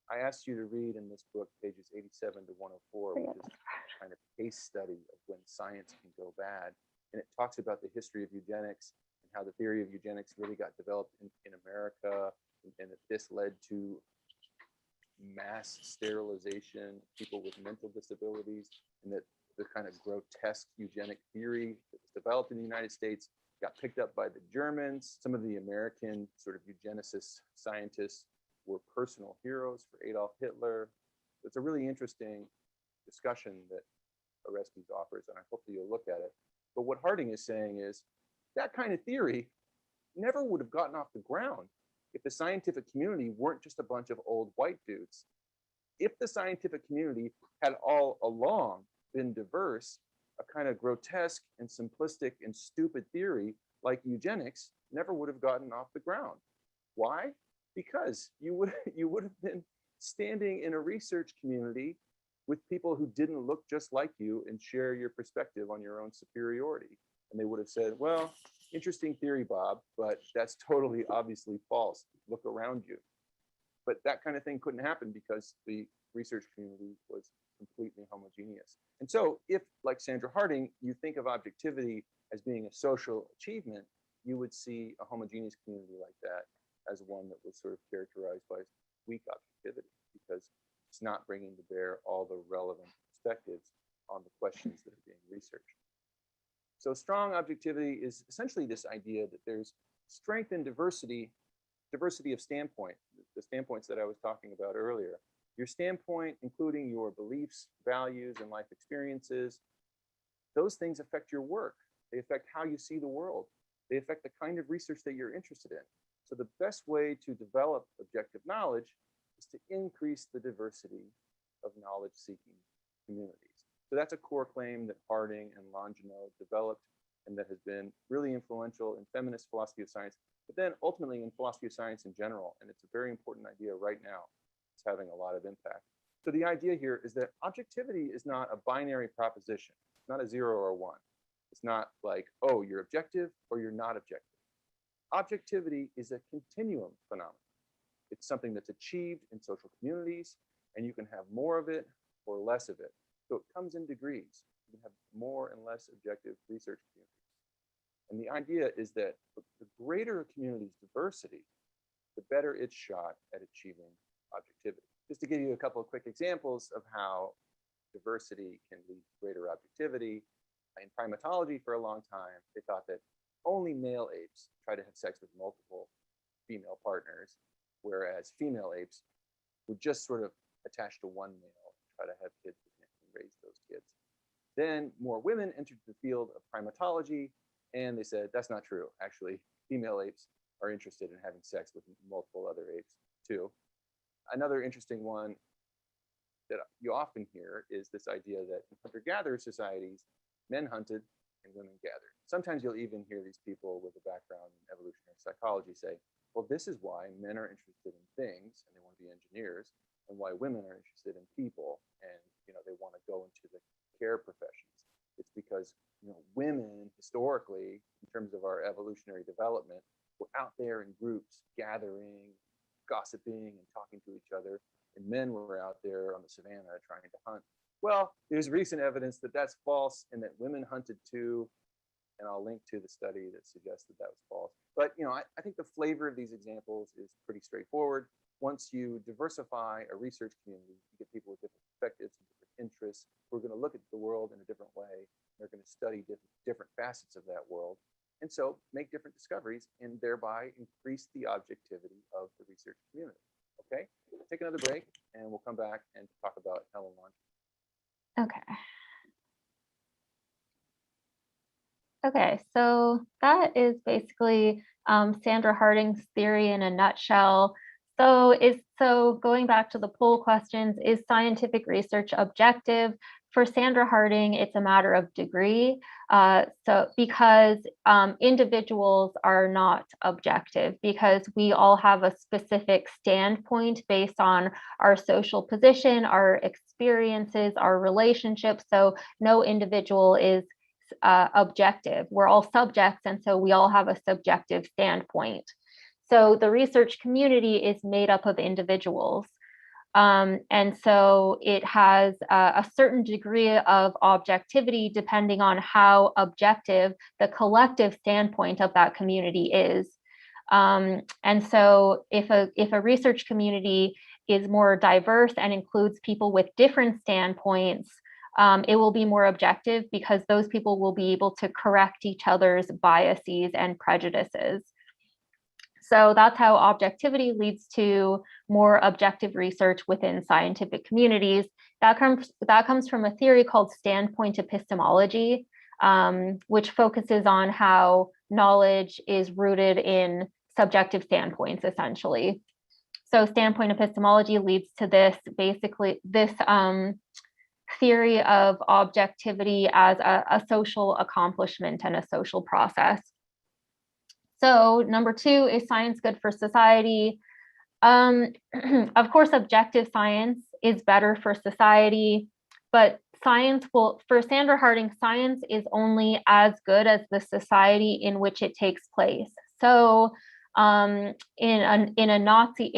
I asked you to read in this book pages 87 to 104, which is a kind of case study of when science can go bad. And it talks about the history of eugenics and how the theory of eugenics really got developed in America, and that this led to mass sterilization of people with mental disabilities, and that the kind of grotesque eugenic theory that was developed in the United States got picked up by the Germans. Some of the American sort of eugenicist scientists were personal heroes for Adolf Hitler. It's a really interesting discussion that Orestes offers, and I hope that you'll look at it. But what Harding is saying is that kind of theory never would have gotten off the ground if the scientific community weren't just a bunch of old white dudes. If the scientific community had all along been diverse, a kind of grotesque and simplistic and stupid theory like eugenics never would have gotten off the ground. Why? Because you would have been standing in a research community with people who didn't look just like you and share your perspective on your own superiority. And they would have said, well, interesting theory, Bob, but that's totally obviously false. Look around you. But that kind of thing couldn't happen because the research community was completely homogeneous. And so if, like Sandra Harding, you think of objectivity as being a social achievement, you would see a homogeneous community like that as one that was sort of characterized by weak objectivity, because it's not bringing to bear all the relevant perspectives on the questions that are being researched. So strong objectivity is essentially this idea that there's strength in diversity, diversity of standpoint, the standpoints that I was talking about earlier. Your standpoint, including your beliefs, values, and life experiences, those things affect your work. They affect how you see the world. They affect the kind of research that you're interested in. So the best way to develop objective knowledge is to increase the diversity of knowledge-seeking communities. So that's a core claim that Harding and Longino developed, and that has been really influential in feminist philosophy of science, but then ultimately in philosophy of science in general. And it's a very important idea right now. It's having a lot of impact. So the idea here is that objectivity is not a binary proposition. It's not a 0 or 1. It's not like, oh, you're objective or you're not objective. Objectivity is a continuum phenomenon. It's something that's achieved in social communities, and you can have more of it or less of it. So it comes in degrees. You can have more and less objective research communities. And the idea is that the greater a community's diversity, the better its shot at achieving objectivity. Just to give you a couple of quick examples of how diversity can lead to greater objectivity. In primatology, for a long time, they thought that only male apes try to have sex with multiple female partners, whereas female apes would just sort of attach to one male and try to have kids with him and raise those kids. Then more women entered the field of primatology, and they said, that's not true. Actually, female apes are interested in having sex with multiple other apes too. Another interesting one that you often hear is this idea that in hunter-gatherer societies, men hunted and women gathered. Sometimes you'll even hear these people with a background in evolutionary psychology say, well, this is why men are interested in things and they want to be engineers, and why women are interested in people and they want to go into the care professions. It's because women historically, in terms of our evolutionary development, were out there in groups, gathering, gossiping, and talking to each other, and men were out there on the savannah trying to hunt. Well, there's recent evidence that that's false and that women hunted too. And I'll link to the study that suggests that that was false. But I think the flavor of these examples is pretty straightforward. Once you diversify a research community, you get people with different perspectives and different interests who are going to look at the world in a different way. They're going to study different facets of that world. And so make different discoveries and thereby increase the objectivity of the research community. Okay, take another break and we'll come back and talk about Helen Longino.
Okay, so that is basically Sandra Harding's theory in a nutshell. So going back to the poll questions, is scientific research objective? for Sandra Harding, it's a matter of degree. So because individuals are not objective, because we all have a specific standpoint based on our social position, our experiences, our relationships. So no individual is objective. We're all subjects, and so we all have a subjective standpoint. So the research community is made up of individuals. And so it has a certain degree of objectivity depending on how objective the collective standpoint of that community is. And so if a research community is more diverse and includes people with different standpoints, it will be more objective because those people will be able to correct each other's biases and prejudices. So that's how objectivity leads to more objective research within scientific communities. That comes from a theory called standpoint epistemology, which focuses on how knowledge is rooted in subjective standpoints, essentially. So standpoint epistemology leads to this, basically, this theory of objectivity as a social accomplishment and a social process. So number 2, is science good for society? Of course, objective science is better for society, but science will, for Sandra Harding, science is only as good as the society in which it takes place. So in a Nazi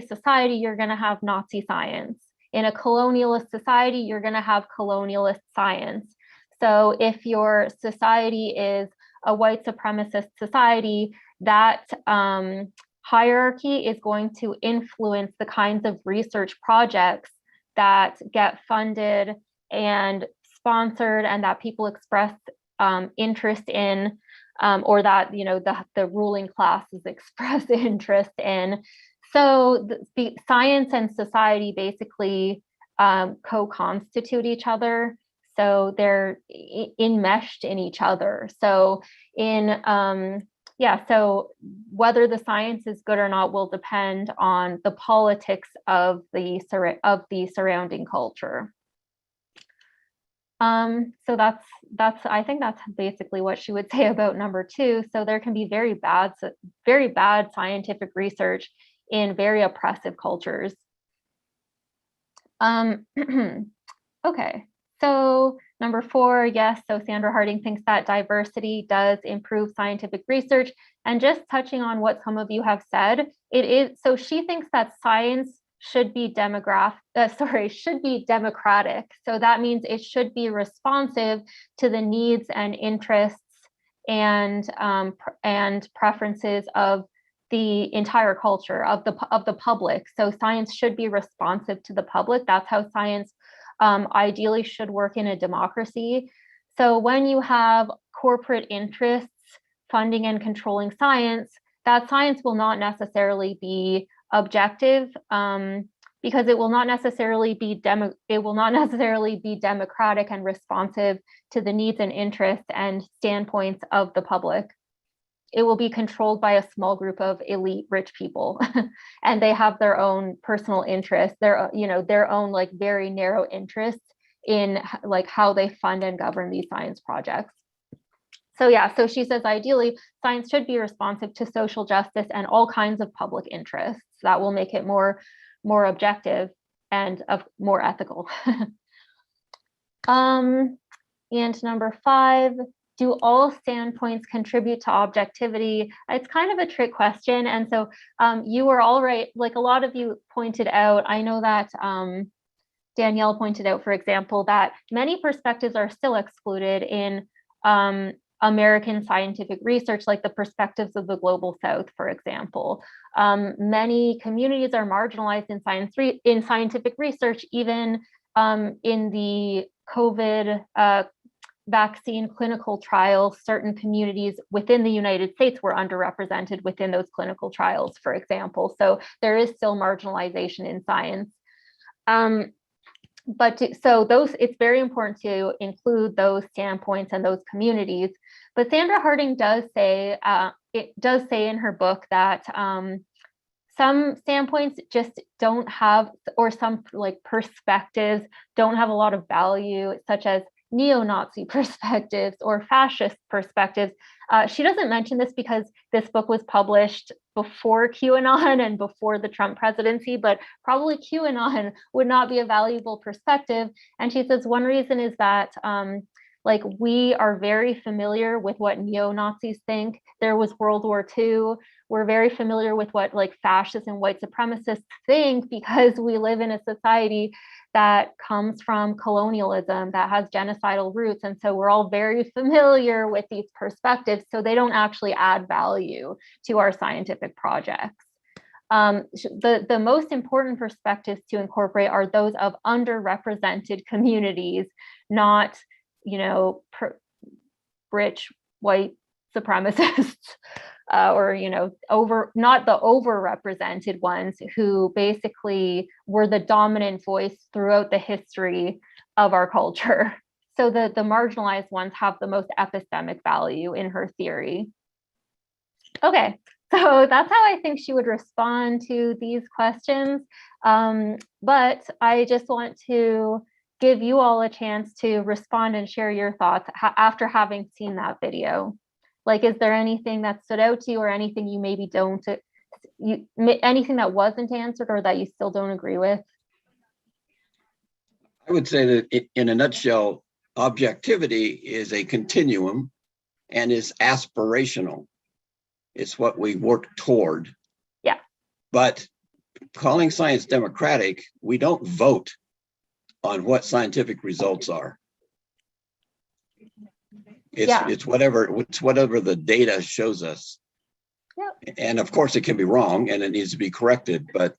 society, you're going to have Nazi science. In a colonialist society, you're going to have colonialist science. So if your society is a white supremacist society, that hierarchy is going to influence the kinds of research projects that get funded and sponsored and that people express interest in, or that, you know, the ruling classes express interest in. So the science and society basically co-constitute each other. So they're enmeshed in each other. So so whether the science is good or not will depend on the politics of the surrounding culture. So I think that's basically what she would say about number 2. So there can be very bad scientific research in very oppressive cultures. Okay. So number 4, yes, so Sandra Harding thinks that diversity does improve scientific research. And just touching on what some of you have said, so she thinks that science should be democratic. So that means it should be responsive to the needs and interests and preferences of the entire culture of the public. So science should be responsive to the public. That's how science ideally should work in a democracy. So when you have corporate interests funding and controlling science, that science will not necessarily be objective because it will not necessarily be democratic and responsive to the needs and interests and standpoints of the public. It will be controlled by a small group of elite rich people, and they have their own personal interests, their own like very narrow interests in like how they fund and govern these science projects. So yeah, so she says ideally science should be responsive to social justice and all kinds of public interests. That will make it more objective and more ethical. And number 5. Do all standpoints contribute to objectivity? It's kind of a trick question. And so you were all right, like a lot of you pointed out, I know that Danielle pointed out, for example, that many perspectives are still excluded in American scientific research, like the perspectives of the global South, for example. Many communities are marginalized in scientific research, even in the COVID vaccine clinical trials. Certain communities within the United States were underrepresented within those clinical trials, for example. So there is still marginalization in science. It's very important to include those standpoints and those communities. But Sandra Harding does say in her book that some standpoints just don't have, or some like perspectives don't have a lot of value, such as neo-Nazi perspectives or fascist perspectives. She doesn't mention this because this book was published before QAnon and before the Trump presidency, but probably QAnon would not be a valuable perspective. And she says one reason is that like we are very familiar with what neo-Nazis think. There was World War II. We're very familiar with what like fascists and white supremacists think because we live in a society that comes from colonialism, that has genocidal roots. And so we're all very familiar with these perspectives. So they don't actually add value to our scientific projects. The most important perspectives to incorporate are those of underrepresented communities, not, you know, rich white supremacists. Or, you know, not the overrepresented ones who basically were the dominant voice throughout the history of our culture. So the marginalized ones have the most epistemic value in her theory. Okay, so that's how I think she would respond to these questions. But I just want to give you all a chance to respond and share your thoughts after having seen that video. Like, is there anything that stood out to you or anything you maybe don't, anything that wasn't answered or that you still don't agree with?
I would say that in a nutshell, objectivity is a continuum and is aspirational. It's what we work toward.
Yeah. But
Calling science democratic, we don't vote on what scientific results are. It's whatever the data shows us. Yep. And of course it can be wrong and it needs to be corrected, but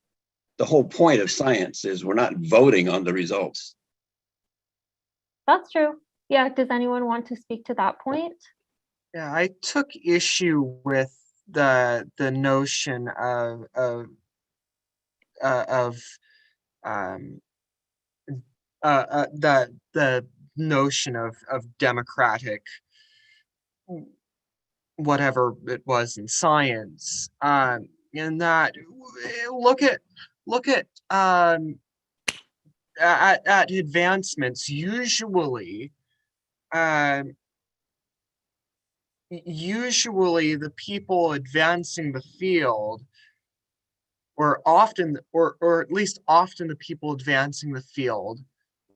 the whole point of science is we're not voting on the results.
That's true. Yeah, does anyone want to speak to that point?
Yeah, I took issue with the notion of the notion of democratic, whatever it was in science, in that look at advancements. Usually the people advancing the field, or often, or at least often the people advancing the field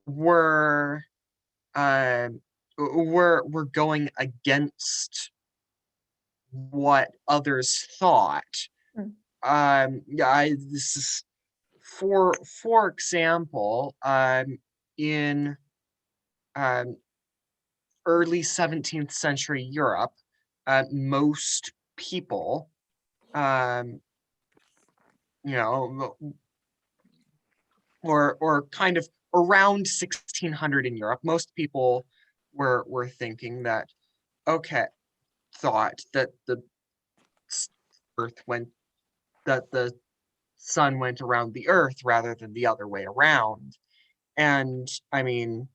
were going against what others thought. This is for example, in early 17th century Europe, most people, you know, or kind of around 1600 in Europe, most people were thinking that, thought that the sun went around the earth rather than the other way around. And I mean,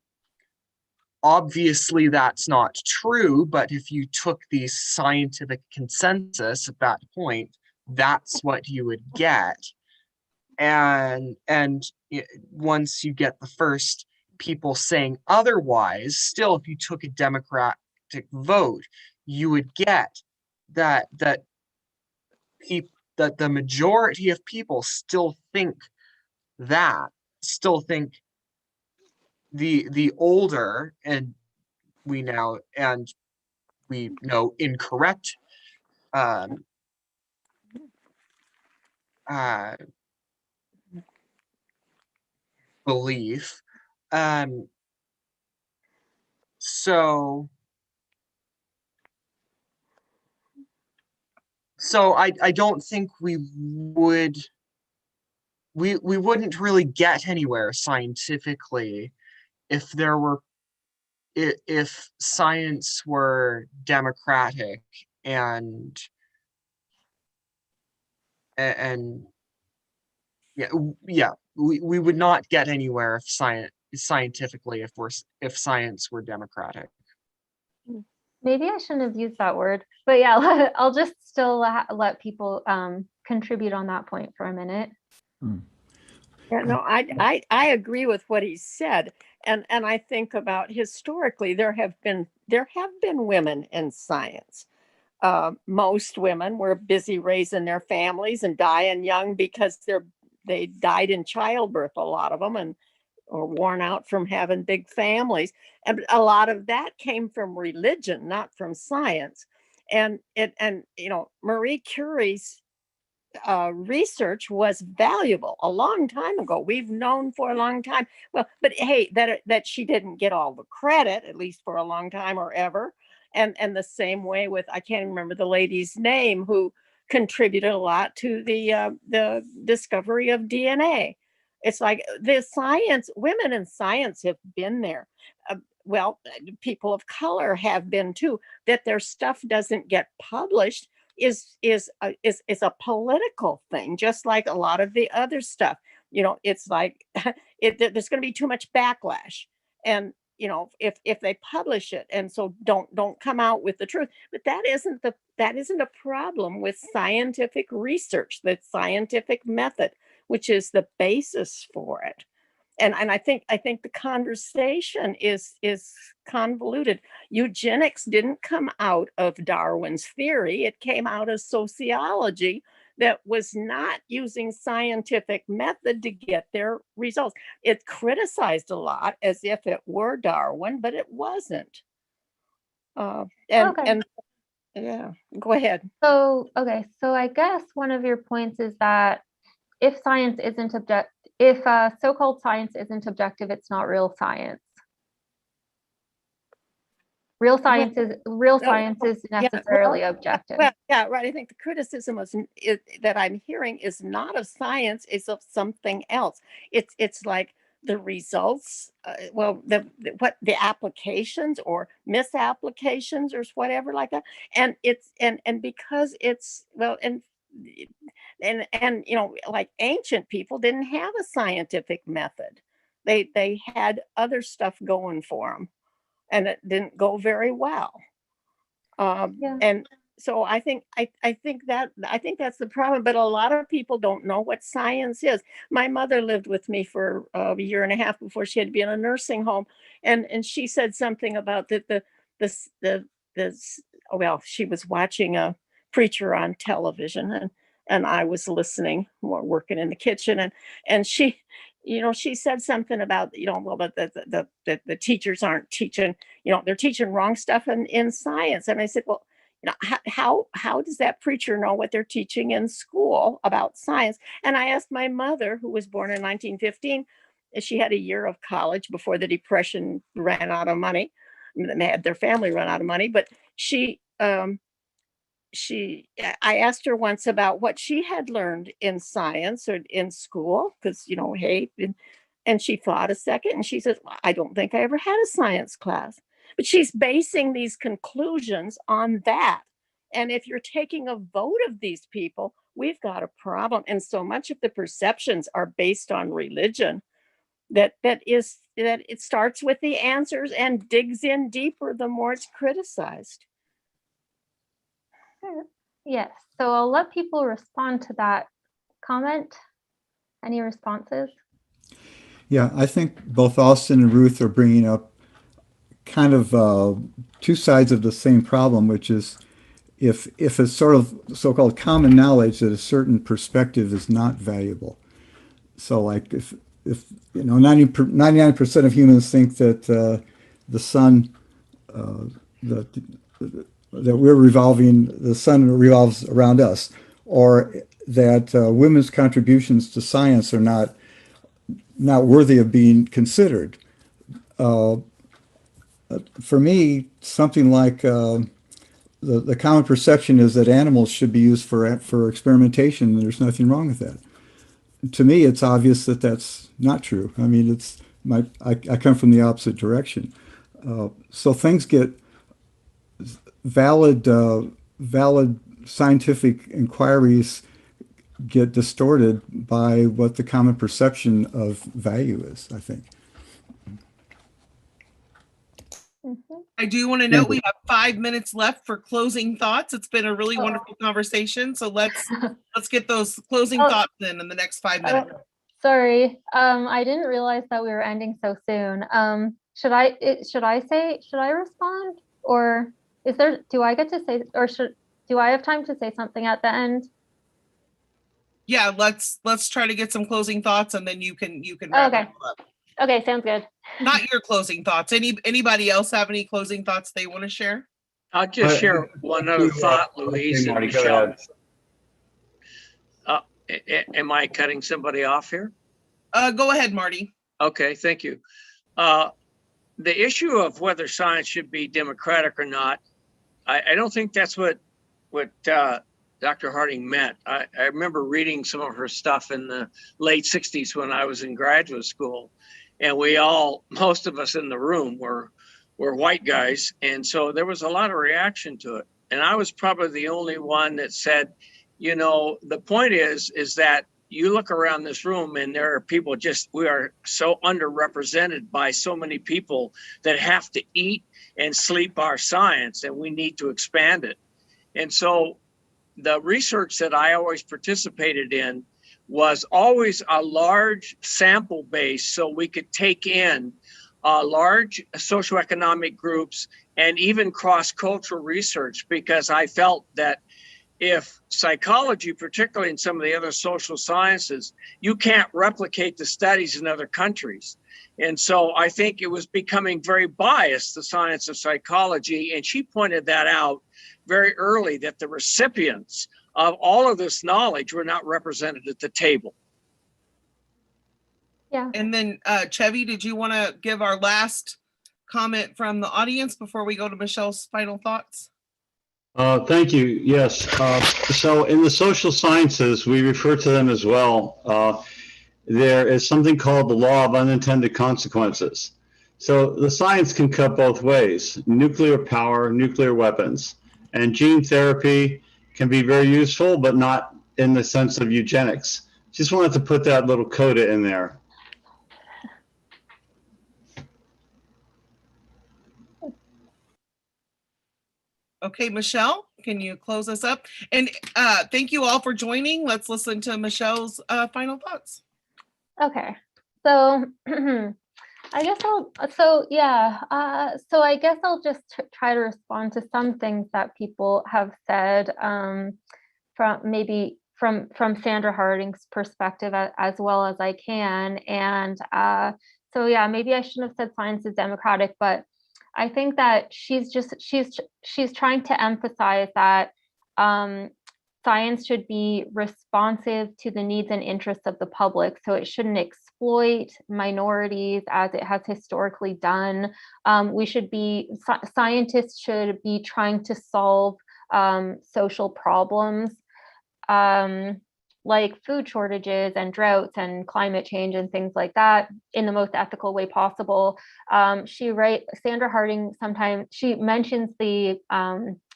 obviously that's not true, but if you took the scientific consensus at that point, that's what you would get. And once you get the first people saying otherwise, still, if you took a democratic vote, you would get that the majority of people still think the older and we know incorrect belief. So I don't think we wouldn't really get anywhere scientifically if science were democratic and we would not get anywhere if scientifically if science were democratic.
Maybe I shouldn't have used that word, but yeah, I'll just still let people contribute on that point for a minute.
Yeah, no, I agree with what he said. And I think about historically, there have been women in science. Most women were busy raising their families and dying young because they died in childbirth, a lot of them, and or worn out from having big families. And a lot of that came from religion, not from science. And Marie Curie's research was valuable a long time ago. We've known for a long time. Well, but hey, that she didn't get all the credit, at least for a long time or ever. And the same way with, I can't remember the lady's name who contributed a lot to the discovery of DNA. It's like the science, women in science have been there. Well, people of color have been too. That their stuff doesn't get published is a political thing, just like a lot of the other stuff. It's like there's going to be too much backlash, and if they publish it, and so don't come out with the truth. But that isn't a problem with scientific research, the scientific method, which is the basis for it. And I think the conversation is convoluted. Eugenics didn't come out of Darwin's theory. It came out of sociology that was not using scientific method to get their results. It criticized a lot as if it were Darwin, but it wasn't. And yeah, go ahead.
So I guess one of your points is that if science isn't so-called science isn't objective, it's not real science. Real science is necessarily objective.
Well, yeah, right. I think the criticism that I'm hearing is not of science; it's of something else. It's like the results, the applications or misapplications or whatever like that, and because it's like ancient people didn't have a scientific method. They had other stuff going for them, and it didn't go very well. And so I think that's the problem. But a lot of people don't know what science is. My mother lived with me for a year and a half before she had to be in a nursing home, and she said something about she was watching a preacher on television, and I was listening, working in the kitchen, and she said something about the teachers aren't teaching, they're teaching wrong stuff in science. And I said, well, how does that preacher know what they're teaching in school about science? And I asked my mother, who was born in 1915, she had a year of college before the Depression ran out of money. They had their family run out of money, but I asked her once about what she had learned in science or in school, because, and she thought a second and she says, well, I don't think I ever had a science class. But she's basing these conclusions on that. And if you're taking a vote of these people, we've got a problem. And so much of the perceptions are based on religion that it starts with the answers and digs in deeper the more it's criticized.
Yes, so I'll let people respond to that comment. Any responses?
Yeah, I think both Austin and Ruth are bringing up kind of two sides of the same problem, which is if it's sort of so-called common knowledge that a certain perspective is not valuable. So like if 99% of humans think that the sun, that we're revolving, the sun revolves around us, or that women's contributions to science are not worthy of being considered. For me, something like the common perception is that animals should be used for experimentation, and there's nothing wrong with that. To me, it's obvious that that's not true. I mean, I come from the opposite direction. So things get valid scientific inquiries get distorted by what the common perception of value is, I think.
I do want to note we have 5 minutes left for closing thoughts. It's been a really wonderful conversation. So let's get those closing thoughts in the next 5 minutes.
Sorry, I didn't realize that we were ending so soon. Should I respond, or do I get to say, or do I have time to say something at the end?
Yeah, let's try to get some closing thoughts, and then you can wrap it up.
Okay, sounds good.
Not your closing thoughts. Anybody else have any closing thoughts they want to share?
I'll just share one other thought, Louise and Michelle. Am I cutting somebody off here?
Go ahead, Marty.
Okay, thank you. The issue of whether science should be democratic or not, I don't think that's what Dr. Harding meant. I remember reading some of her stuff in the late 60s when I was in graduate school, and most of us in the room were white guys, and so there was a lot of reaction to it. And I was probably the only one that said, you know, the point is that you look around this room and there are people we are so underrepresented by so many people that have to eat and sleep our science, and we need to expand it. And so the research that I always participated in was always a large sample base, so we could take in large socioeconomic groups and even cross-cultural research, because I felt that if psychology, particularly in some of the other social sciences, you can't replicate the studies in other countries. And so I think it was becoming very biased, the science of psychology. And she pointed that out very early, that the recipients of all of this knowledge were not represented at the table.
Yeah.
And then Chevy, did you want to give our last comment from the audience before we go to Michelle's final thoughts?
Thank you. Yes. So in the social sciences, we refer to them as well. There is something called the law of unintended consequences. So the science can cut both ways: nuclear power, nuclear weapons, and gene therapy can be very useful, but not in the sense of eugenics. Just wanted to put that little coda in there.
Okay, Michelle, can you close us up? And thank you all for joining. Let's listen to Michelle's final thoughts.
Okay, so I guess I guess I'll just try to respond to some things that people have said from Sandra Harding's perspective as well as I can. And so yeah, maybe I shouldn't have said science is democratic, but I think that she's trying to emphasize that science should be responsive to the needs and interests of the public. So it shouldn't exploit minorities as it has historically done. Scientists should be trying to solve social problems like food shortages and droughts and climate change and things like that in the most ethical way possible. Sandra Harding, sometimes she mentions the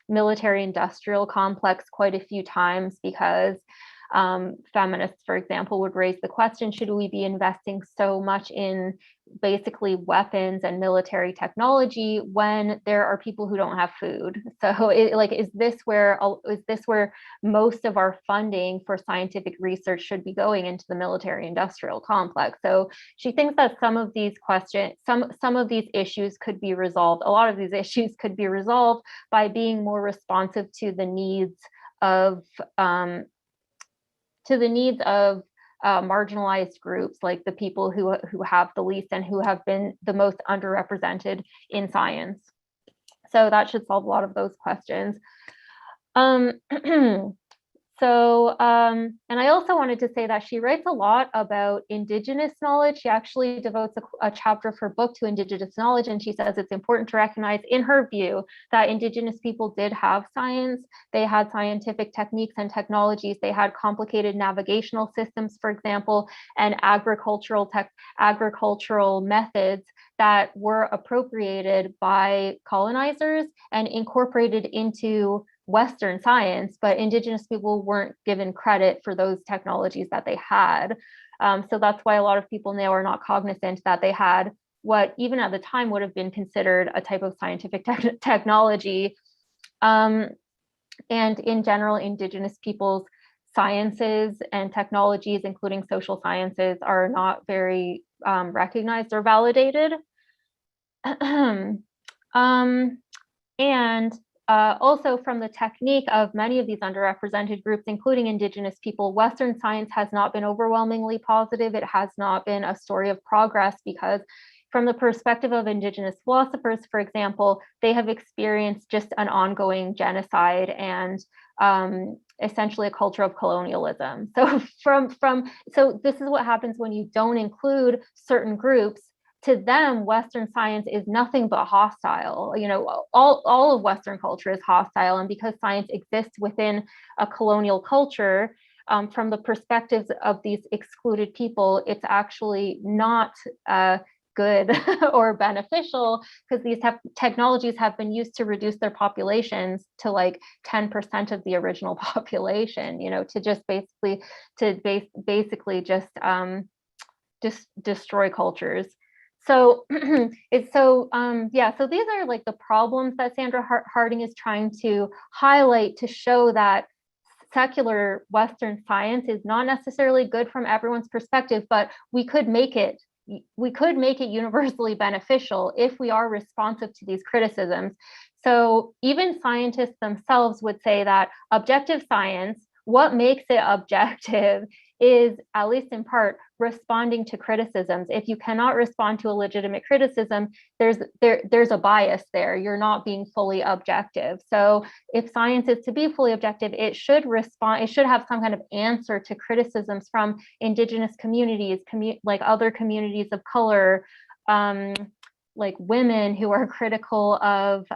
military industrial complex quite a few times, because feminists, for example, would raise the question, should we be investing so much in basically weapons and military technology when there are people who don't have food? So is this where most of our funding for scientific research should be going, into the military industrial complex? So she thinks that some of these questions, some of these issues could be resolved. A lot of these issues could be resolved by being more responsive to the needs of marginalized groups, like the people who have the least and who have been the most underrepresented in science. So that should solve a lot of those questions. And I also wanted to say that she writes a lot about Indigenous knowledge. She actually devotes a chapter of her book to Indigenous knowledge, and she says it's important to recognize, in her view, that Indigenous people did have science. They had scientific techniques and technologies. They had complicated navigational systems, for example, and agricultural methods that were appropriated by colonizers and incorporated into Western science, but Indigenous people weren't given credit for those technologies that they had. So that's why a lot of people now are not cognizant that they had what even at the time would have been considered a type of scientific technology. And in general, Indigenous peoples' sciences and technologies, including social sciences, are not very recognized or validated. Also from the technique of many of these underrepresented groups, including Indigenous people, Western science has not been overwhelmingly positive. It has not been a story of progress because from the perspective of Indigenous philosophers, for example, they have experienced just an ongoing genocide and essentially a culture of colonialism. So so this is what happens when you don't include certain groups. To them, Western science is nothing but hostile. You know, all of Western culture is hostile. And because science exists within a colonial culture, from the perspectives of these excluded people, it's actually not good or beneficial, because these technologies have been used to reduce their populations to like 10% of the original population, you know, to just basically just destroy cultures. So so these are like the problems that Sandra Harding is trying to highlight to show that secular Western science is not necessarily good from everyone's perspective, but we could make it universally beneficial if we are responsive to these criticisms. So even scientists themselves would say that objective science, what makes it objective is, at least in part, responding to criticisms. If you cannot respond to a legitimate criticism, there's a bias there. You're not being fully objective. So if science is to be fully objective, it should respond, it should have some kind of answer to criticisms from Indigenous communities, like other communities of color, like women who are critical of,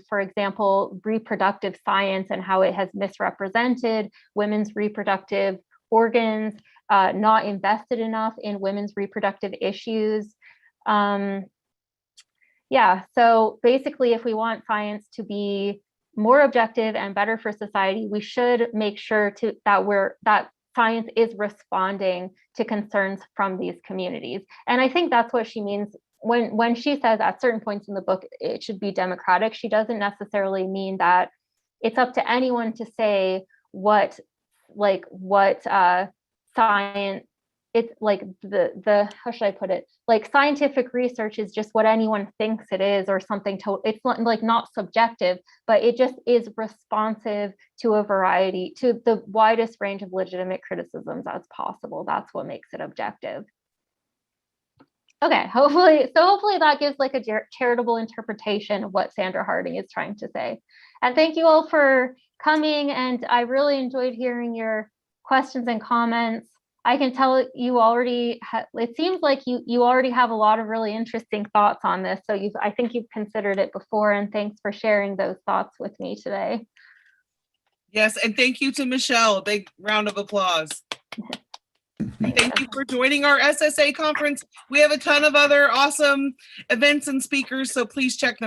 for example, reproductive science and how it has misrepresented women's reproductive organs, not invested enough in women's reproductive issues. So basically, if we want science to be more objective and better for society, we should make sure that science is responding to concerns from these communities. And I think that's what she means when she says at certain points in the book, it should be democratic. She doesn't necessarily mean that it's up to anyone to say what science, it's like the how should I put it, like scientific research is just what anyone thinks it is, or something it's not subjective, but it just is responsive to a variety, to the widest range of legitimate criticisms as possible. That's what makes it objective. Okay, hopefully that gives like a charitable interpretation of what Sandra Harding is trying to say. And thank you all for coming, and I really enjoyed hearing your questions and comments. I can tell you already, it seems like you already have a lot of really interesting thoughts on this. So I think you've considered it before, and thanks for sharing those thoughts with me today.
Yes, and thank you to Michelle. A big round of applause. Thank you for joining our SSA conference. We have a ton of other awesome events and speakers, so please check them out.